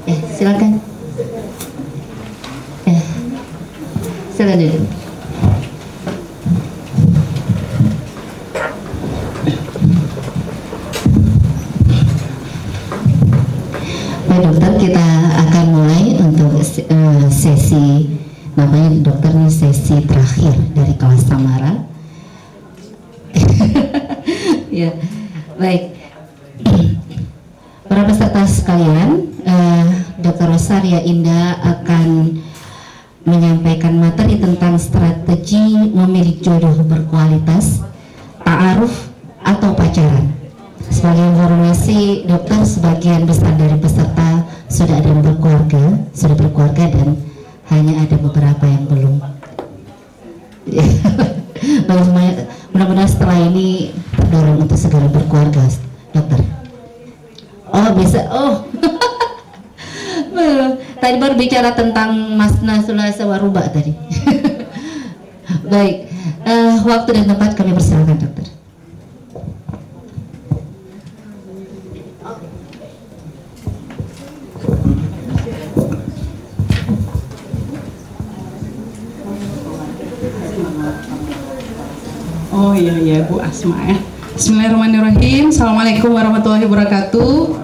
Silakan. Silakan duduk. Baik dokter, kita akan mulai untuk sesi, namanya dokter ini sesi terakhir dari kelas Samara. Ya, baik. Para peserta sekalian, Dr. Rosaria Indah akan menyampaikan materi tentang strategi memilih jodoh berkualitas, ta'aruf atau pacaran. Sebagai informasi, dokter sebagian besar dari peserta sudah ada yang berkeluarga dan hanya ada beberapa yang belum. Mudah-mudahan setelah ini terdorong untuk segera berkeluarga, dokter. Oh bisa, tadi baru bicara tentang Masna Sulasa Waruba tadi. Baik, waktu dan tempat kami persilakan dokter. Oh iya Bu Asma ya. Bismillahirrahmanirrahim. Assalamualaikum warahmatullahi wabarakatuh.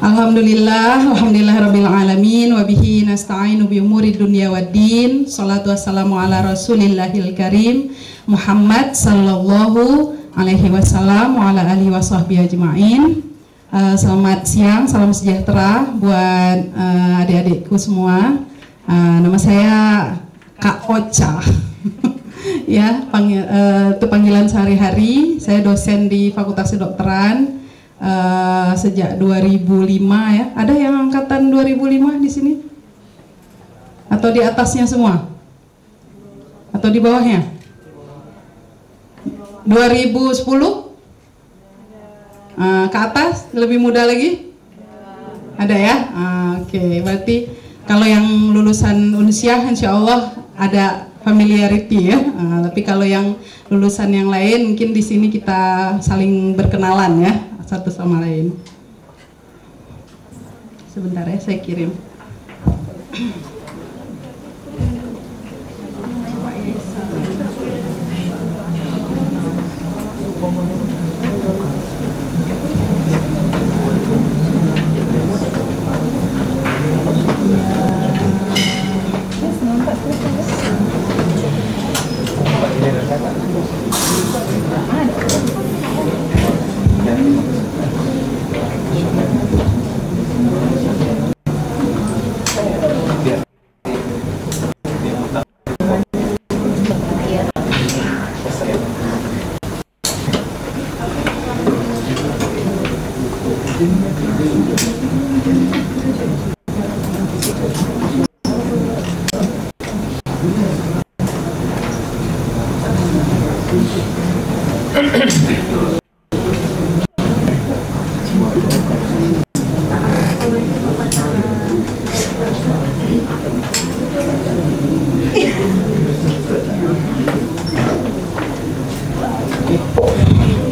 Alhamdulillahirabbil alamin wa bihi nasta'inu bi umuri dunya waddin. Shalatu wassalamu ala Rasulillahil karim Muhammad sallallahu alaihi wasallam wa ala alihi washabbihi ajmain. Selamat siang, salam sejahtera buat adik-adikku semua. Nama saya Kak Ocha. Ya, itu panggilan sehari-hari. Saya dosen di Fakultas Kedokteran sejak 2005 ya. Ada yang angkatan 2005 di sini? Atau di atasnya semua? Atau di bawahnya? 2010? Ke atas? Lebih muda lagi? Ada ya? Oke, berarti kalau yang lulusan Unsyah insya Allah ada familiarity ya. Tapi kalau yang lulusan yang lain mungkin di sini kita saling berkenalan ya satu sama lain. Sebentar ya, saya kirim.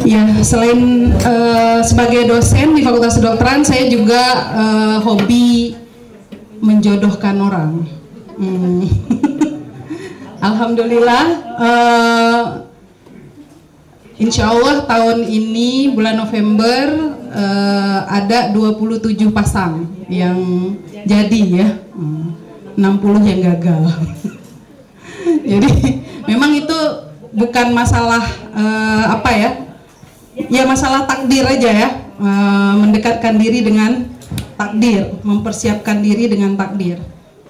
Ya, selain sebagai dosen di Fakultas Kedokteran, saya juga hobi menjodohkan orang. Alhamdulillah, insya Allah tahun ini bulan November ada 27 pasang yang jadi ya, 60 yang gagal. Jadi memang itu bukan masalah apa ya, ya masalah takdir aja ya, mendekatkan diri dengan takdir, mempersiapkan diri dengan takdir.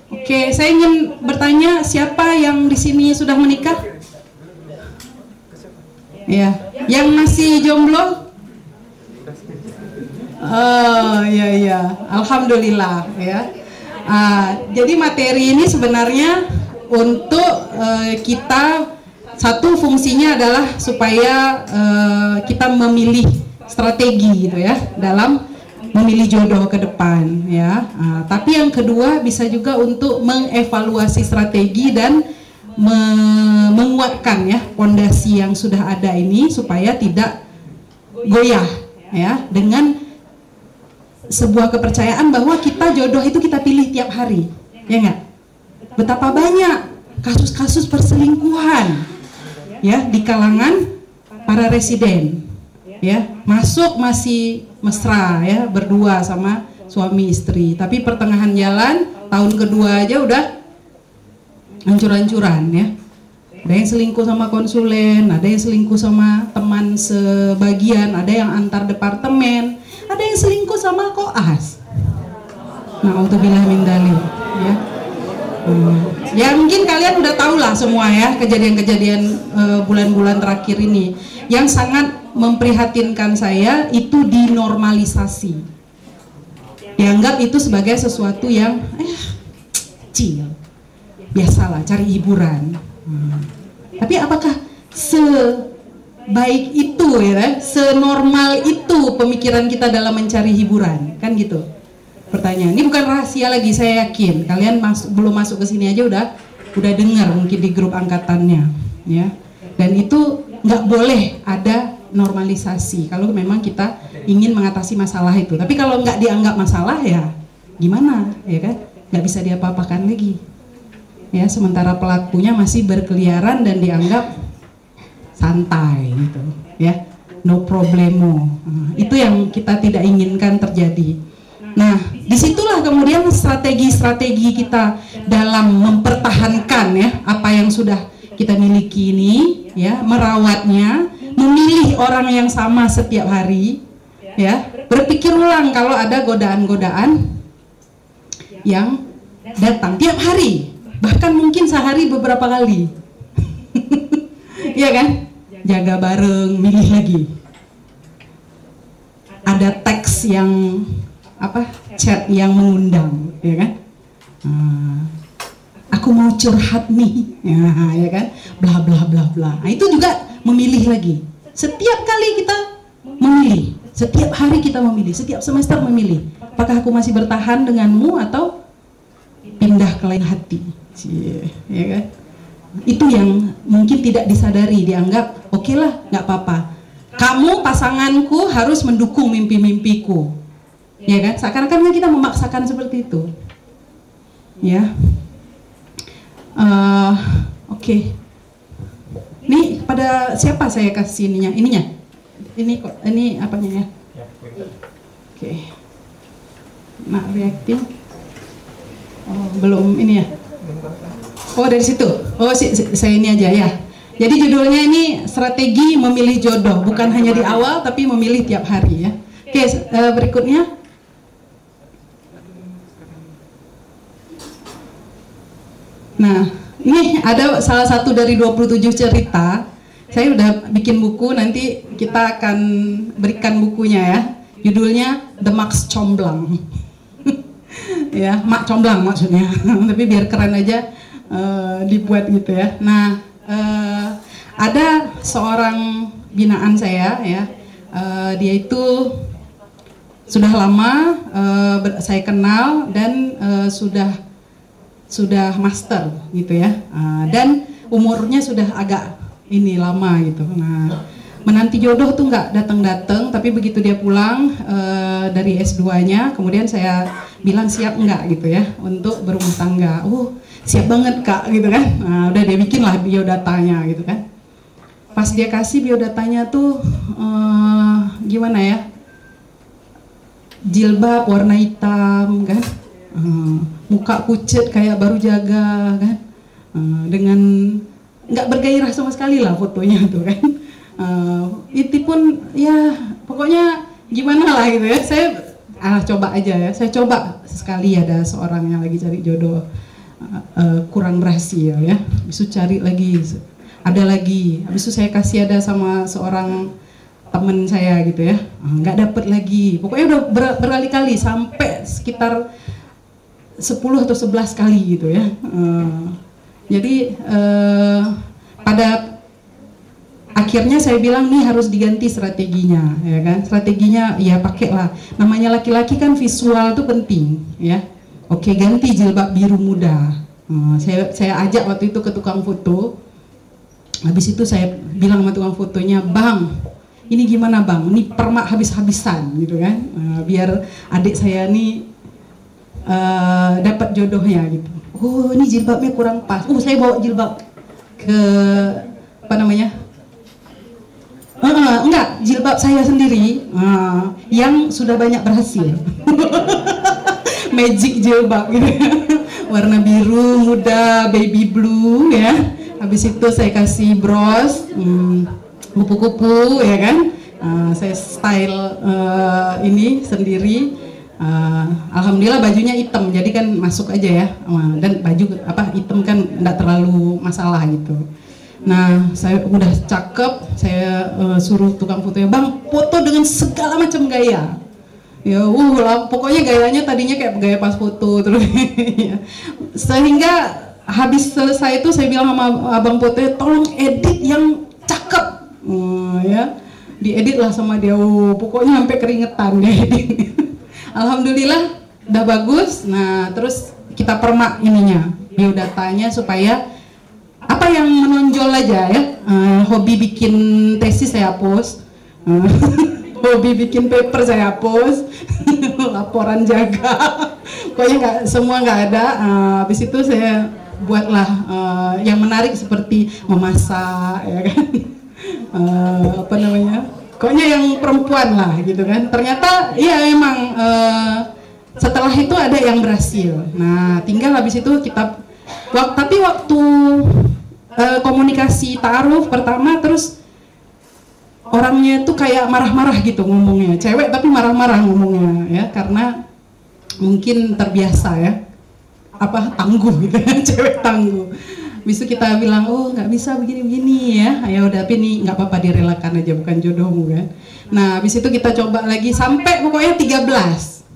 Oke, saya ingin bertanya, siapa yang di sini sudah menikah? Ya, yang masih jomblo? Oh ya, alhamdulillah ya. Jadi materi ini sebenarnya untuk kita, satu fungsinya adalah supaya kita memilih strategi gitu ya dalam memilih jodoh ke depan ya. Tapi yang kedua bisa juga untuk mengevaluasi strategi dan menguatkan ya pondasi yang sudah ada ini supaya tidak goyah ya dengan sebuah kepercayaan bahwa kita jodoh itu kita pilih tiap hari, ya nggak? Betapa banyak kasus-kasus perselingkuhan ya di kalangan para residen, ya, masuk masih mesra ya, berdua sama suami istri, tapi pertengahan jalan tahun kedua aja udah hancur-hancuran ya. Ada yang selingkuh sama konsulen, ada yang selingkuh sama teman sebagian, ada yang antar departemen, ada yang selingkuh sama koas. Na'udzubillah min dzalik ya. Ya mungkin kalian udah tahu lah semua ya kejadian-kejadian bulan-bulan terakhir ini yang sangat memprihatinkan saya itu dinormalisasi, dianggap itu sebagai sesuatu yang kecil, biasalah cari hiburan. Tapi apakah sebaik itu ya, senormal itu pemikiran kita dalam mencari hiburan, kan gitu? Pertanyaan ini bukan rahasia lagi, saya yakin kalian belum masuk ke sini aja udah dengar mungkin di grup angkatannya ya. Dan itu nggak boleh ada normalisasi kalau memang kita ingin mengatasi masalah itu. Tapi kalau nggak dianggap masalah ya gimana ya kan, nggak bisa diapa-apakan lagi ya, sementara pelakunya masih berkeliaran dan dianggap santai gitu ya, no problemo. Itu yang kita tidak inginkan terjadi. Nah, disitulah kemudian strategi-strategi kita dalam mempertahankan ya apa yang sudah kita miliki ini ya, merawatnya, memilih orang yang sama setiap hari ya, berpikir ulang kalau ada godaan-godaan yang datang tiap hari, bahkan mungkin sehari beberapa kali. Iya kan? Jaga bareng, milih lagi. Ada teks yang chat yang mengundang, ya kan? Aku mau curhat nih, ya kan? Bla bla bla bla. Nah, itu juga memilih lagi. Setiap kali kita memilih, setiap hari kita memilih, setiap semester memilih. Apakah aku masih bertahan denganmu atau pindah ke lain hati? Ya kan? Itu yang mungkin tidak disadari, dianggap oke lah, nggak apa-apa. Kamu pasanganku harus mendukung mimpi-mimpiku. Ya kan, seakan-akan kita memaksakan seperti itu ya. Oke. Ini pada siapa saya kasih ininya ini kok, ini apanya ya? Oke. Nah, reacting belum ini ya. Oh, dari situ. Oh, saya ini aja ya. Jadi judulnya ini strategi memilih jodoh, bukan hanya di awal tapi memilih tiap hari ya. Oke, berikutnya. Nah, ini ada salah satu dari 27 cerita. Saya udah bikin buku, nanti kita akan berikan bukunya ya. Judulnya The Max Comblang. Ya, Mak Comblang maksudnya. Tapi biar keren aja dibuat gitu ya. Nah, ada seorang binaan saya ya. Dia itu sudah lama saya kenal dan sudah master gitu ya, dan umurnya sudah agak ini lama gitu. Nah, menanti jodoh tuh nggak datang-datang, tapi begitu dia pulang dari S2-nya, kemudian saya bilang siap nggak gitu ya untuk berumah tangga. Siap banget kak gitu kan. Nah, udah dia bikin lah biodatanya gitu kan. Pas dia kasih biodatanya tuh gimana ya, jilbab warna hitam kan, muka pucet kayak baru jaga kan, dengan nggak bergairah sama sekali lah fotonya tuh kan. Itu pun ya pokoknya gimana lah gitu ya. Saya coba aja ya, saya coba sekali ada seorang yang lagi cari jodoh kurang berhasil ya, habis itu cari lagi, ada lagi, habis itu saya kasih ada sama seorang teman saya gitu ya, nggak dapet lagi. Pokoknya udah berkali-kali sampai sekitar 10 atau 11 kali gitu ya. Jadi pada akhirnya saya bilang nih harus diganti strateginya ya kan. Strateginya ya pakailah, namanya laki-laki kan visual tuh penting ya. Oke, ganti jilbab biru muda. Saya ajak waktu itu ke tukang foto. Habis itu saya bilang sama tukang fotonya, "Bang, ini gimana bang, ini permak habis-habisan gitu kan, biar adik saya nih dapat jodohnya gitu. Oh ini jilbabnya kurang pas, saya bawa jilbab ke apa namanya, enggak, jilbab saya sendiri yang sudah banyak berhasil. Magic jilbab gitu. Warna biru muda, baby blue ya. Habis itu saya kasih bros, kupu-kupu ya kan. Saya style ini sendiri. Alhamdulillah bajunya hitam, jadi kan masuk aja ya. Dan baju hitam kan enggak terlalu masalah gitu. Nah, saya udah cakep, saya suruh tukang fotonya, bang, foto dengan segala macam gaya. Ya, pokoknya gayanya tadinya kayak gaya pas foto terus. Sehingga habis selesai itu saya bilang sama abang fotonya, tolong edit yang cakep, ya, diedit lah sama dia. Pokoknya sampai keringetan dia edit. Alhamdulillah, udah bagus. Nah, terus kita permak ininya, biodatanya supaya apa yang menonjol aja ya. Hobi bikin tesis saya hapus, hobi bikin paper saya hapus, laporan jaga, pokoknya semua nggak ada. Habis itu saya buatlah yang menarik seperti memasak ya kan, apa namanya, pokoknya yang perempuan lah gitu kan. Ternyata iya emang setelah itu ada yang berhasil. Nah tinggal habis itu kita tapi waktu komunikasi ta'aruf pertama, terus orangnya tuh kayak marah-marah gitu ngomongnya, cewek tapi marah-marah ngomongnya ya, karena mungkin terbiasa ya, tangguh gitu kan, cewek tangguh. Bisa kita bilang, oh nggak bisa begini-begini ya udah, tapi ini nggak apa-apa, direlakan aja, bukan jodohmu kan. Nah habis itu kita coba lagi sampai pokoknya 13.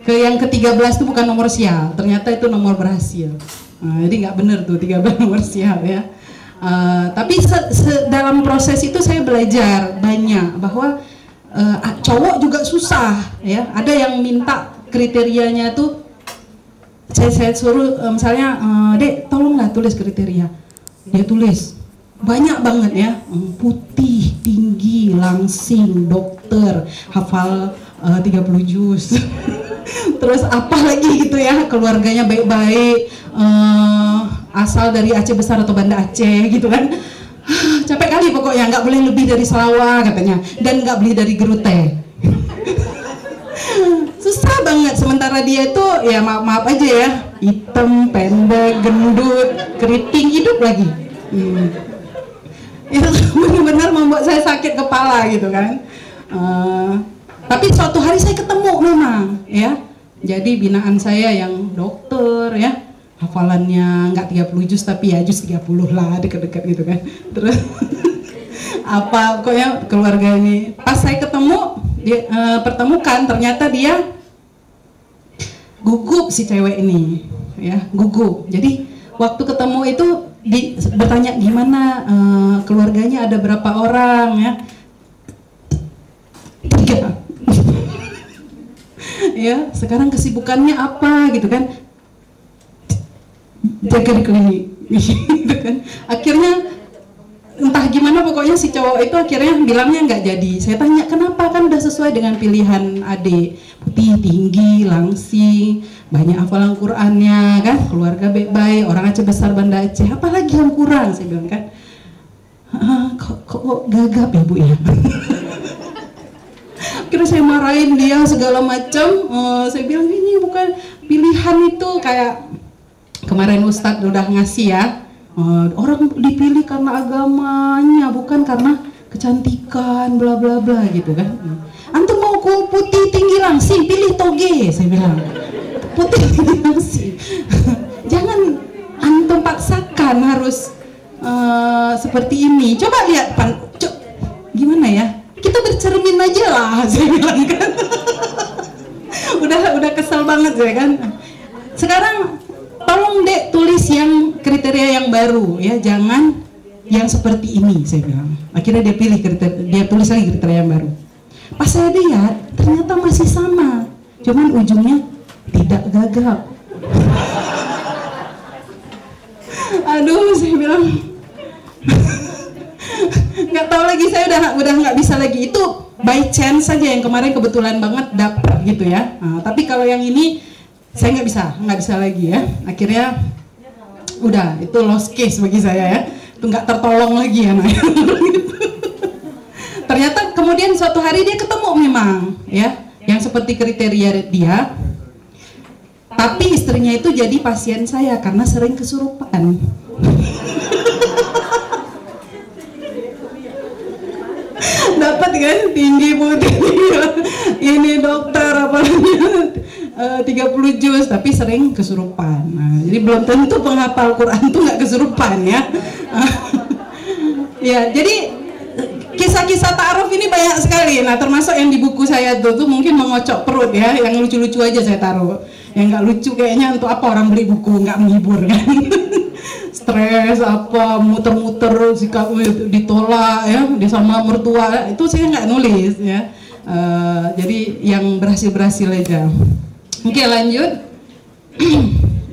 Yang ke-13 itu bukan nomor sial, ternyata itu nomor berhasil. Jadi nggak bener tuh 13 nomor sial ya. Tapi dalam proses itu saya belajar banyak bahwa cowok juga susah ya. Ada yang minta kriterianya tuh, saya suruh misalnya, dek tolonglah tulis kriteria. Dia tulis banyak banget ya, putih, tinggi, langsing, dokter, hafal 30 juz. Terus apa lagi gitu ya, keluarganya baik-baik, asal dari Aceh Besar atau Banda Aceh gitu kan. Capek kali pokoknya, nggak boleh lebih dari Sarawak katanya, dan nggak boleh dari Gerute. Susah banget, sementara dia itu ya maaf aja ya, hitam, pendek, gendut, keriting, hidup lagi. Itu benar-benar membuat saya sakit kepala gitu kan. Tapi suatu hari saya ketemu memang ya, jadi binaan saya yang dokter ya, hafalannya nggak 30 juz tapi ya juz 30 lah, dekat-dekat gitu kan. Terus pokoknya keluarga ini, pas saya ketemu pertemukan, ternyata dia gugup si cewek ini ya, gugup. Jadi waktu ketemu itu bertanya gimana, keluarganya ada berapa orang ya, 3. Ya, sekarang kesibukannya apa gitu kan, jaga di klinik gitu kan. Akhirnya entah gimana pokoknya si cowok itu akhirnya bilangnya nggak jadi. Saya tanya kenapa, kan udah sesuai dengan pilihan adik, putih, tinggi, langsing, banyak hafalan Qur'annya kan, keluarga baik-baik, orang Aceh Besar, Banda Aceh, apalagi yang kurang, saya bilang kan. Kok gagap ya bu ya. Akhirnya saya marahin dia segala macam. Saya bilang ini bukan pilihan, itu kayak kemarin Ustadz udah ngasih ya, orang dipilih karena agamanya, bukan karena kecantikan bla bla bla gitu kan. Antum mau putih tinggi langsing, pilih toge, saya bilang. Putih tinggi langsing. Jangan antum paksakan harus seperti ini. Coba lihat gimana ya, kita bercermin aja lah, saya bilang kan. udah kesel banget ya kan. Sekarang tolong dek tulis yang kriteria yang baru ya, jangan yang seperti ini, saya bilang. Akhirnya dia pilih dia tulis lagi kriteria yang baru. Pas saya lihat ternyata masih sama, cuman ujungnya tidak gagap. Aduh, saya bilang nggak tahu lagi, saya udah nggak bisa lagi. Itu by chance saja yang kemarin kebetulan banget dapet gitu ya. Nah, tapi kalau yang ini saya nggak bisa lagi ya. Akhirnya udah itu lost case bagi saya ya. Itu nggak tertolong lagi ya. Ternyata kemudian suatu hari dia ketemu memang ya yang seperti kriteria dia. Tapi istrinya itu jadi pasien saya karena sering kesurupan. Dapat kan tinggi putih ini dokter apalagi 30 juz tapi sering kesurupan. Nah, jadi belum tentu penghafal Quran tuh nggak kesurupan ya. Ya, jadi kisah-kisah ta'aruf ini banyak sekali. Nah, termasuk yang di buku saya tuh mungkin mengocok perut ya, yang lucu-lucu aja saya taruh. Yang nggak lucu kayaknya untuk apa orang beli buku, nggak menghibur kan. Stres apa, muter-muter sikap ditolak ya, di sama mertua, itu saya nggak nulis ya. Jadi yang berhasil aja. Oke, lanjut.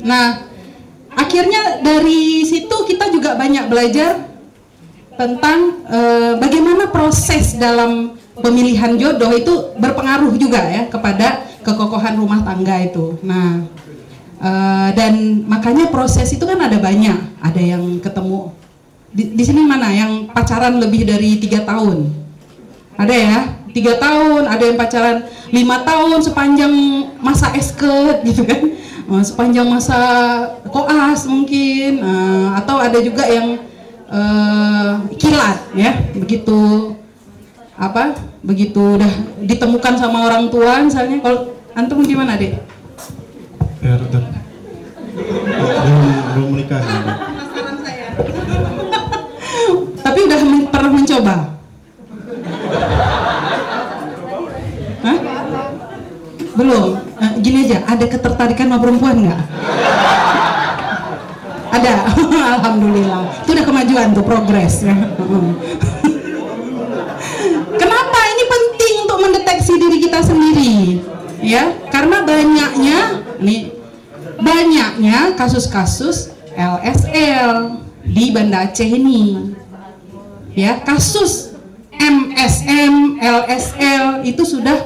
Nah, akhirnya dari situ kita juga banyak belajar tentang bagaimana proses dalam pemilihan jodoh itu berpengaruh juga ya kepada kekokohan rumah tangga itu. Nah, dan makanya proses itu kan ada banyak. Ada yang ketemu di sini mana yang pacaran lebih dari 3 tahun? Ada ya, 3 tahun. Ada yang pacaran 5 tahun sepanjang masa esket gitu kan, sepanjang masa koas mungkin, atau ada juga yang kilat ya, begitu udah ditemukan sama orang tua misalnya. Kalau antum gimana, Dek? Ya, dokter. Belum menikah ya, Dok. Penasaran saya. Tapi udah pernah mencoba? Hah? Belum? Gini aja, ada ketertarikan sama perempuan nggak? Ada? Alhamdulillah. Itu udah kemajuan tuh, progres ya. Kenapa ini penting untuk mendeteksi diri kita sendiri? Ya, karena banyaknya kasus-kasus LSL di Banda Aceh ini. Ya, kasus MSM, LSL itu sudah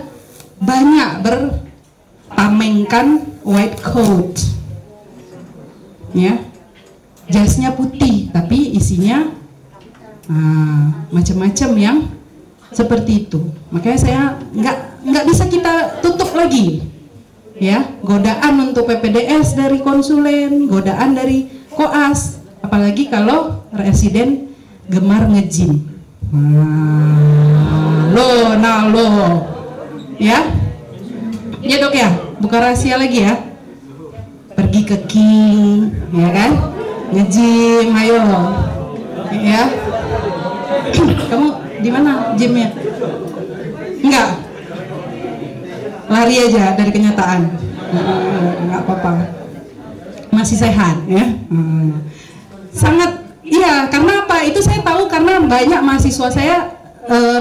banyak bertamengkan white coat. Ya. Jasnya putih tapi isinya macam-macam yang seperti itu. Makanya saya nggak bisa kita tutup lagi ya, godaan untuk PPDS dari konsulen, godaan dari koas, apalagi kalau residen gemar nge-gym. Ya Dok ya, buka rahasia lagi ya, pergi ke King ya kan, nge-gym, ayo ya. Kamu di mana gymnya? Enggak, lari aja dari kenyataan. Enggak apa-apa, masih sehat ya. Sangat iya, karena apa? Itu saya tahu karena banyak mahasiswa saya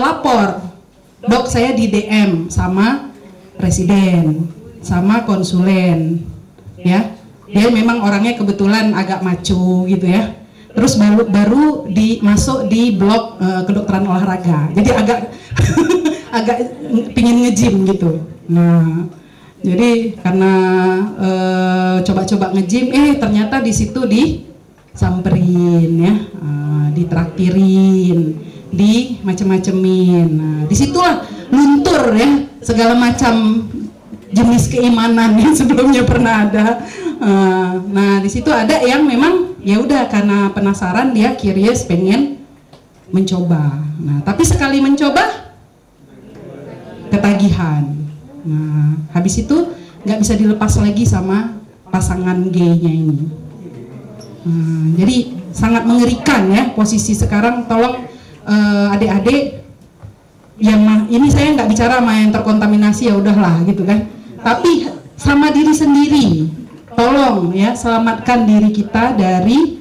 lapor, Dok saya di DM sama presiden, sama konsulen ya. Dia memang orangnya kebetulan agak maco gitu ya. Terus baru masuk di blok kedokteran olahraga. Jadi agak agak pingin nge-gym gitu. Nah, jadi karena coba-coba nge-gym, ternyata di situ disamperin ya, ditraktirin, di macem-macemin. Nah, disitulah luntur ya segala macam jenis keimanan yang sebelumnya pernah ada. Nah, di situ ada yang memang ya udah karena penasaran, dia curious, pengen mencoba. Nah, tapi sekali mencoba ketagihan. Nah, habis itu nggak bisa dilepas lagi sama pasangan gay-nya ini. Jadi sangat mengerikan ya posisi sekarang. Tolong adik-adik yang ini, saya nggak bicara sama yang terkontaminasi, ya udahlah gitu kan. Tapi sama diri sendiri, tolong ya selamatkan diri kita dari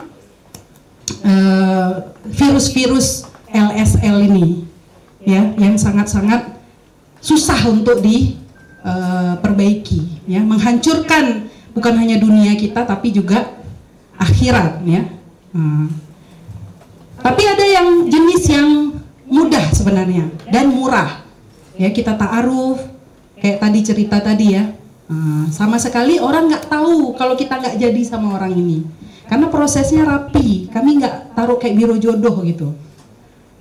virus-virus LSL ini ya, yang sangat-sangat susah untuk diperbaiki ya, menghancurkan bukan hanya dunia kita tapi juga akhirat ya. Tapi ada yang jenis yang mudah sebenarnya dan murah. Ya, kita ta'aruf kayak tadi cerita tadi ya. Sama sekali orang nggak tahu kalau kita nggak jadi sama orang ini, karena prosesnya rapi. Kami nggak taruh kayak biro jodoh gitu,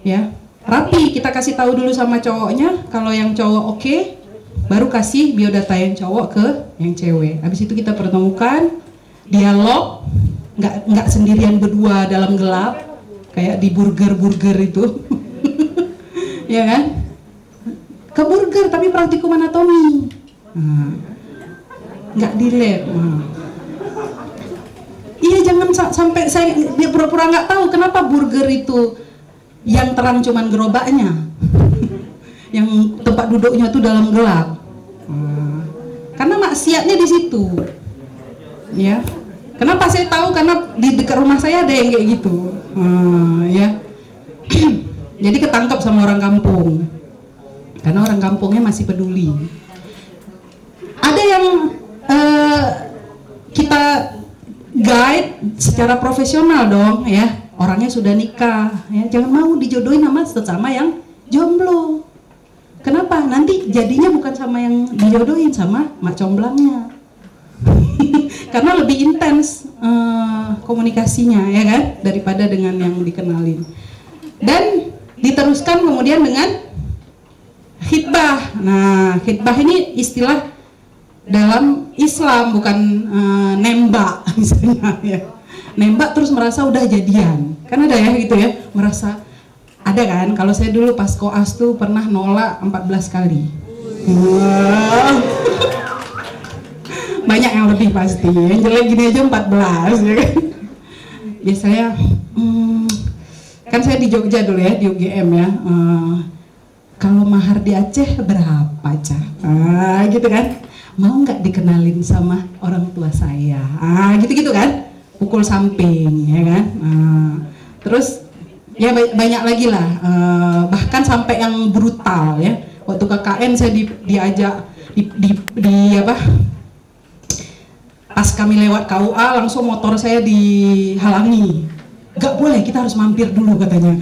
ya rapi. Kita kasih tahu dulu sama cowoknya, kalau yang cowok oke, baru kasih biodata yang cowok ke yang cewek. Habis itu kita pertemukan, dialog, nggak sendirian berdua dalam gelap kayak di burger itu, ya kan? Ke burger tapi praktikum anatomi. Nggak di lab. Iya, jangan sampai dia pura-pura nggak tahu kenapa burger itu yang terang cuman gerobaknya, yang tempat duduknya tuh dalam gelap. Karena maksiatnya di situ. Ya. Kenapa saya tahu? Karena di dekat rumah saya ada yang kayak gitu. Ya. Jadi ketangkep sama orang kampung. Karena orang kampungnya masih peduli. Ada yang kita guide secara profesional dong, ya. Orangnya sudah nikah, ya. Jangan mau dijodohin sama sesama yang jomblo. Kenapa? Nanti jadinya bukan sama yang dijodohin, sama mak comblangnya. Karena lebih intens komunikasinya, ya kan, daripada dengan yang dikenalin. Dan diteruskan kemudian dengan khitbah. Nah, khitbah ini istilah dalam Islam, bukan nembak misalnya, ya. Nembak terus merasa udah jadian, kan ada ya gitu ya, merasa ada kan. Kalau saya dulu pas koas tuh pernah nolak 14 kali. Banyak yang lebih pasti, yang jelek gini aja 14, ya kan. Biasanya kan saya di Jogja dulu ya, di UGM ya. Kalau mahar di Aceh berapa, Cah? Gitu kan. Mau nggak dikenalin sama orang tua saya? Gitu-gitu kan, pukul samping, ya kan. Terus ya banyak lagi lah, bahkan sampai yang brutal ya. Waktu KKN saya diajak di apa? Pas kami lewat KUA langsung motor saya dihalangi. Nggak boleh, kita harus mampir dulu katanya.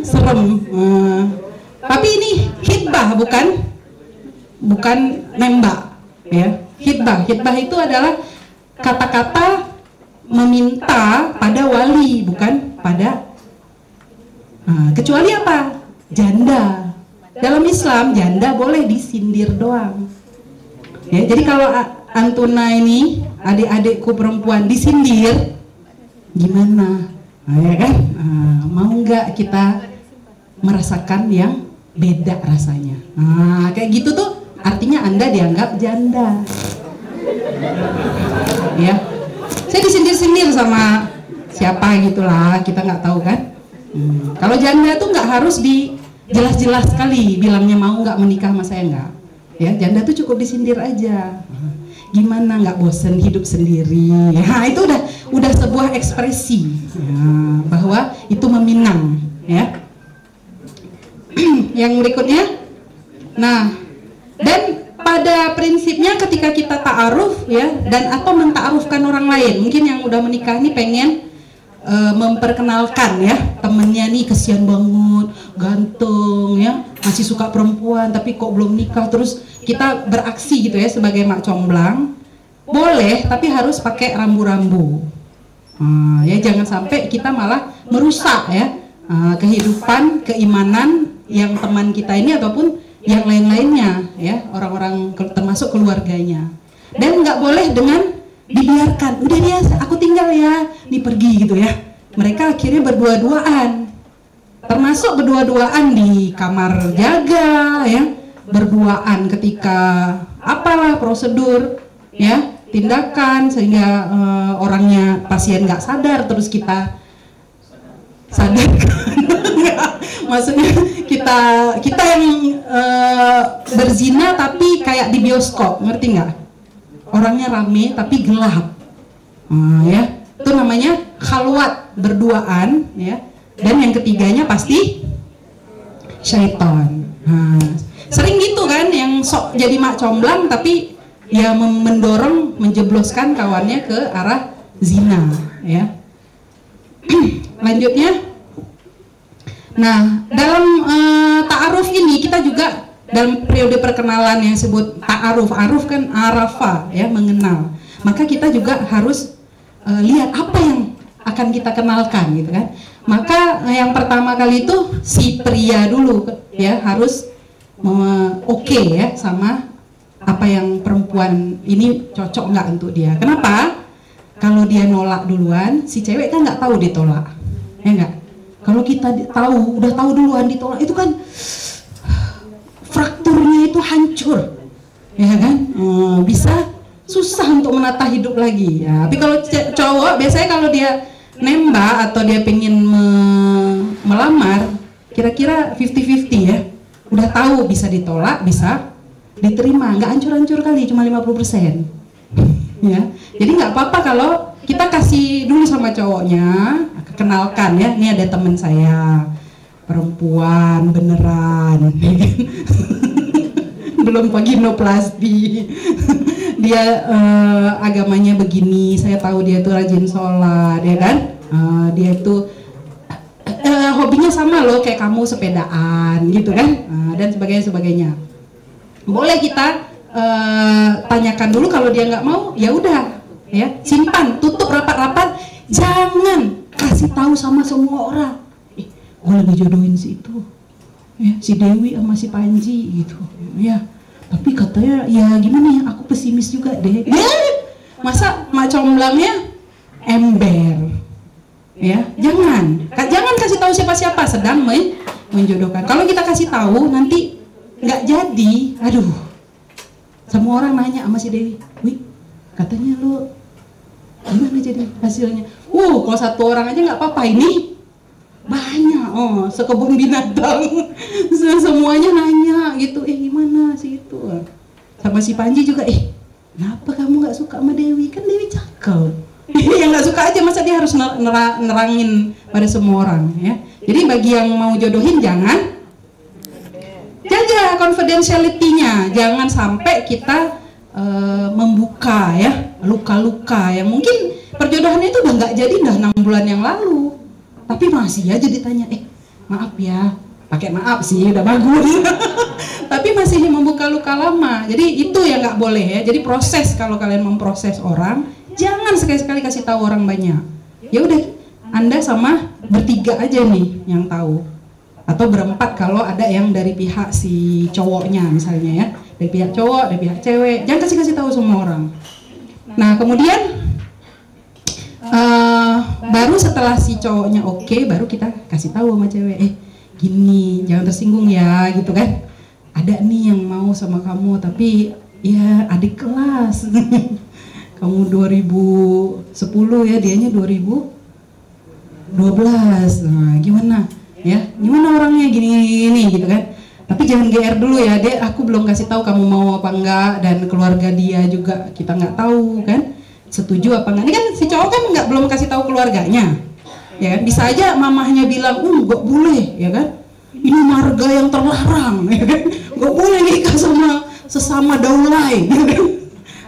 Serem. Tapi ini khitbah, bukan nembak, ya. Khitbah itu adalah kata-kata meminta pada wali, bukan pada kecuali apa? Janda. Dalam Islam janda boleh disindir doang. Ya, jadi kalau Antuna ini, adik-adikku perempuan disindir, gimana? Ya kan? Mau nggak kita merasakan yang beda rasanya? Kayak gitu tuh. Artinya Anda dianggap janda, ya. Saya disindir-sindir sama siapa gitulah, kita nggak tahu kan. Kalau janda tuh nggak harus jelas-jelas sekali bilangnya mau nggak menikah sama saya, nggak. Ya, janda tuh cukup disindir aja. Gimana, nggak bosen hidup sendiri? Ya, itu udah sebuah ekspresi, ya, bahwa itu meminang, ya. Yang berikutnya, nah. Dan pada prinsipnya ketika kita ta'aruf ya, dan atau menta'arufkan orang lain, mungkin yang udah menikah ini pengen memperkenalkan ya temennya nih, kesian banget, ganteng ya, masih suka perempuan tapi kok belum nikah, terus kita beraksi gitu ya sebagai mak comblang. Boleh, tapi harus pakai rambu-rambu. Ya jangan sampai kita malah merusak ya kehidupan, keimanan yang teman kita ini ataupun yang lain-lainnya ya, orang-orang termasuk keluarganya. Dan nggak boleh dengan dibiarkan, udah dia aku tinggal ya, nih pergi gitu ya. Mereka akhirnya berdua-duaan, termasuk berdua-duaan di kamar jaga ya, berduaan ketika apalah prosedur ya, tindakan sehingga orangnya, pasien nggak sadar terus kita sadarkan. Maksudnya kita yang berzina tapi kayak di bioskop, ngerti nggak? Orangnya rame tapi gelap, ya itu namanya khalwat, berduaan ya. Dan yang ketiganya pasti syaitan. Sering gitu kan, yang sok jadi mak comblang tapi ya mendorong, menjebloskan kawannya ke arah zina ya. Lanjutnya, Nah, dalam ta'aruf ini kita juga dalam periode perkenalan yang disebut ta'aruf, aruf kan arafa ya, mengenal. Maka kita juga harus lihat apa yang akan kita kenalkan gitu kan. Maka yang pertama kali itu si pria dulu ya harus oke ya sama apa yang perempuan ini cocok nggak untuk dia. Kenapa? Kalau dia nolak duluan, si cewek kan nggak tahu ditolak, ya nggak? Kalau kita udah tahu duluan ditolak, itu kan frakturnya itu hancur, ya kan? Bisa susah untuk menata hidup lagi. Ya, tapi kalau cowok biasanya kalau dia nembak atau dia pengen melamar, kira-kira 50-50 ya. Udah tahu bisa ditolak, bisa diterima, nggak hancur-hancur kali, cuma 50%. Ya, jadi nggak apa-apa kalau kita kasih dulu sama cowoknya, kenalkan ya, ini ada teman saya, perempuan beneran, belum vaginoplasti, dia agamanya begini, saya tahu dia tuh rajin sholat, ya kan, dia tuh hobinya sama loh kayak kamu, sepedaan gitu kan, dan sebagainya. Boleh kita tanyakan dulu, kalau dia nggak mau ya udah ya, simpan, tutup rapat-rapat, jangan kasih tahu sama semua orang. Gue lagi jodohin si itu ya, si Dewi sama si Panji gitu ya, tapi katanya ya gimana ya, aku pesimis juga deh. Masa mak comblangnya ember ya, jangan kasih tahu siapa-siapa sedang menjodohkan. Kalau kita kasih tahu nanti nggak jadi, aduh, semua orang nanya sama si Dewi, wih katanya lo gimana jadi hasilnya? Kalau satu orang aja nggak apa-apa, ini banyak, sekebun binatang, semuanya nanya gitu, gimana sih itu? Sama si Panji juga, kenapa kamu nggak suka sama Dewi? Kan Dewi cakep. Yang nggak suka aja, masa dia harus nerangin pada semua orang ya. Jadi bagi yang mau jodohin jangan jaga confidentiality-nya, jangan sampai kita membuka ya luka-luka yang mungkin perjodohannya itu udah nggak jadi, udah 6 bulan yang lalu, tapi masih aja ditanya, maaf ya, pakai maaf sih udah bagus, tapi masih membuka luka lama. Jadi itu yang nggak boleh ya. Jadi proses, kalau kalian memproses orang, jangan sekali-sekali kasih tahu orang banyak. Ya udah, Anda sama bertiga aja nih yang tahu, atau berempat kalau ada yang dari pihak si cowoknya misalnya ya, dari pihak cowok, dari pihak cewek, jangan kasih tahu semua orang. Nah kemudian baru setelah si cowoknya oke, baru kita kasih tahu sama cewek, gini, jangan tersinggung ya gitu kan, ada nih yang mau sama kamu, tapi ya adik kelas kamu 2010 ya, dianya 2012, nah gimana ya, gimana orangnya gini gitu kan. Tapi jangan GR dulu ya, aku belum kasih tahu kamu mau apa enggak, dan keluarga dia juga kita nggak tahu kan, setuju apa enggak. Ini kan si cowok kan belum kasih tahu keluarganya, ya kan? Bisa aja mamahnya bilang, nggak boleh, ya kan? Ini marga yang terlarang, ya kan? Nggak boleh nikah sama sesama daulay, ya kan?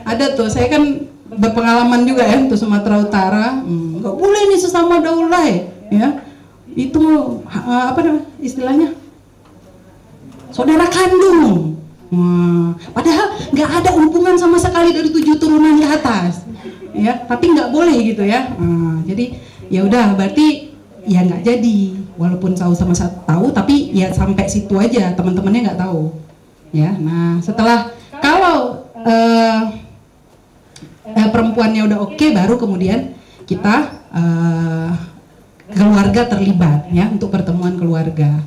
Ada tuh, saya kan berpengalaman juga ya, tuh Sumatera Utara, nggak boleh nih sesama daulay, ya. Itu apa namanya istilahnya, saudara kandung. Padahal nggak ada hubungan sama sekali dari 7 turunan ke atas, ya. Tapi nggak boleh gitu ya. Jadi ya udah, berarti ya nggak jadi. Walaupun sama tahu, tapi ya sampai situ aja, teman-temannya nggak tahu, ya. Nah setelah kalau perempuannya udah oke, baru kemudian kita keluarga terlibat ya, untuk pertemuan keluarga.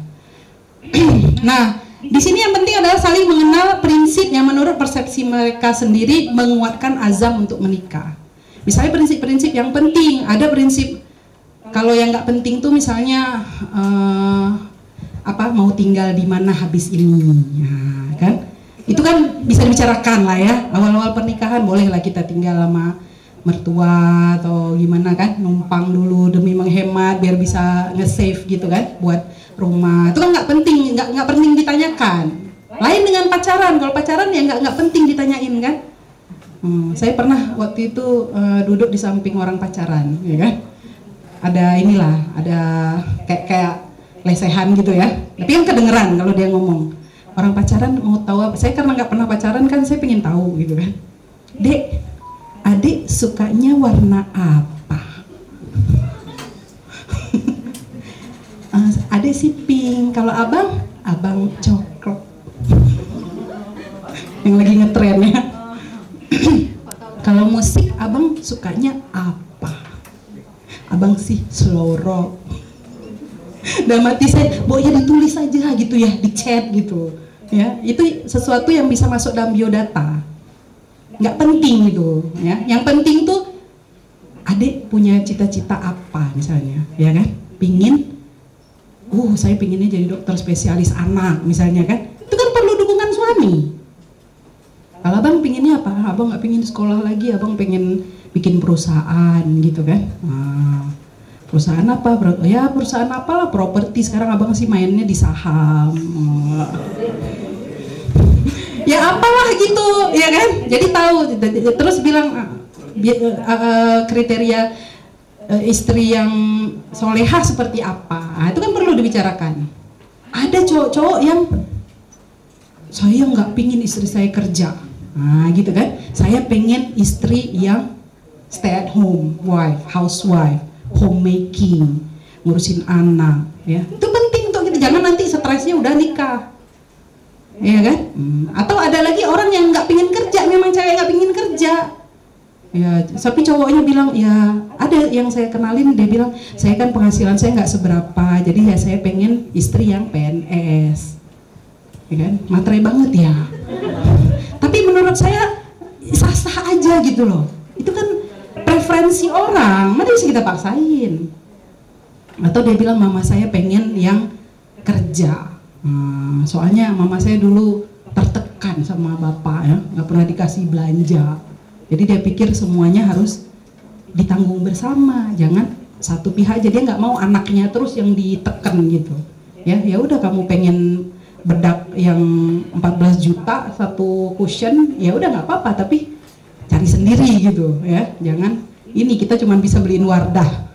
Nah, di sini yang penting adalah saling mengenal prinsip yang menurut persepsi mereka sendiri menguatkan azam untuk menikah. Misalnya prinsip-prinsip yang penting, ada prinsip kalau yang nggak penting tuh misalnya mau tinggal di mana habis ini, nah, kan? Itu kan bisa dibicarakan lah ya, awal-awal pernikahan bolehlah kita tinggal sama mertua atau gimana kan, numpang dulu demi menghemat biar bisa nge-save gitu kan buat rumah. Itu kan nggak penting, nggak penting ditanyakan. Lain dengan pacaran, kalau pacaran ya nggak penting ditanyain kan. Saya pernah waktu itu duduk di samping orang pacaran, ya kan. Ada inilah, ada kayak lesehan gitu ya, tapi kan kedengeran kalau dia ngomong. Orang pacaran mau tahu apa? Saya karena nggak pernah pacaran kan, saya pengen tahu gitu kan. Dek, adik sukanya warna apa? Adik sih pink, kalau abang coklat. Yang lagi ngetren ya. Kalau musik abang sukanya apa? Abang sih slow rock. Dan mati saya, ya ditulis aja gitu ya, di chat gitu ya. Itu sesuatu yang bisa masuk dalam biodata, nggak penting gitu ya. Yang penting tuh adik punya cita-cita apa misalnya, ya kan? Saya pinginnya jadi dokter spesialis anak misalnya kan. Itu kan perlu dukungan suami. Kalau abang pinginnya apa? Abang nggak pingin sekolah lagi, abang pengen bikin perusahaan gitu kan. Perusahaan apa? Ya perusahaan apalah, properti. Sekarang abang sih mainnya di saham. Ya apalah gitu, ya kan? Jadi tahu. Terus bilang kriteria istri yang solehah seperti apa. Itu kan perlu dibicarakan. Ada cowok-cowok yang saya nggak pingin istri saya kerja. Gitu kan? Saya pengen istri yang stay at home wife, housewife, homemaking, ngurusin anak, ya. Itu penting untuk kita. Jangan nanti stresnya udah nikah, ya kan? Atau ada lagi orang yang nggak pingin kerja, memang cewek nggak pingin kerja, ya. Tapi cowoknya bilang, ya ada yang saya kenalin, dia bilang, saya kan penghasilan saya nggak seberapa, jadi ya saya pengen istri yang PNS, ya kan? Materai banget ya. Tapi menurut saya sah-sah aja gitu loh. Itu kan preferensi orang, mana bisa kita paksain. Atau dia bilang mama saya pengen yang kerja, soalnya mama saya dulu tertekan sama bapak ya, nggak pernah dikasih belanja. Jadi dia pikir semuanya harus ditanggung bersama, jangan satu pihak aja. Dia nggak mau anaknya terus yang ditekan gitu. Ya udah, kamu pengen bedak yang 14 juta satu cushion, ya udah nggak apa-apa, tapi cari sendiri gitu ya. Jangan ini kita cuma bisa beliin Wardah.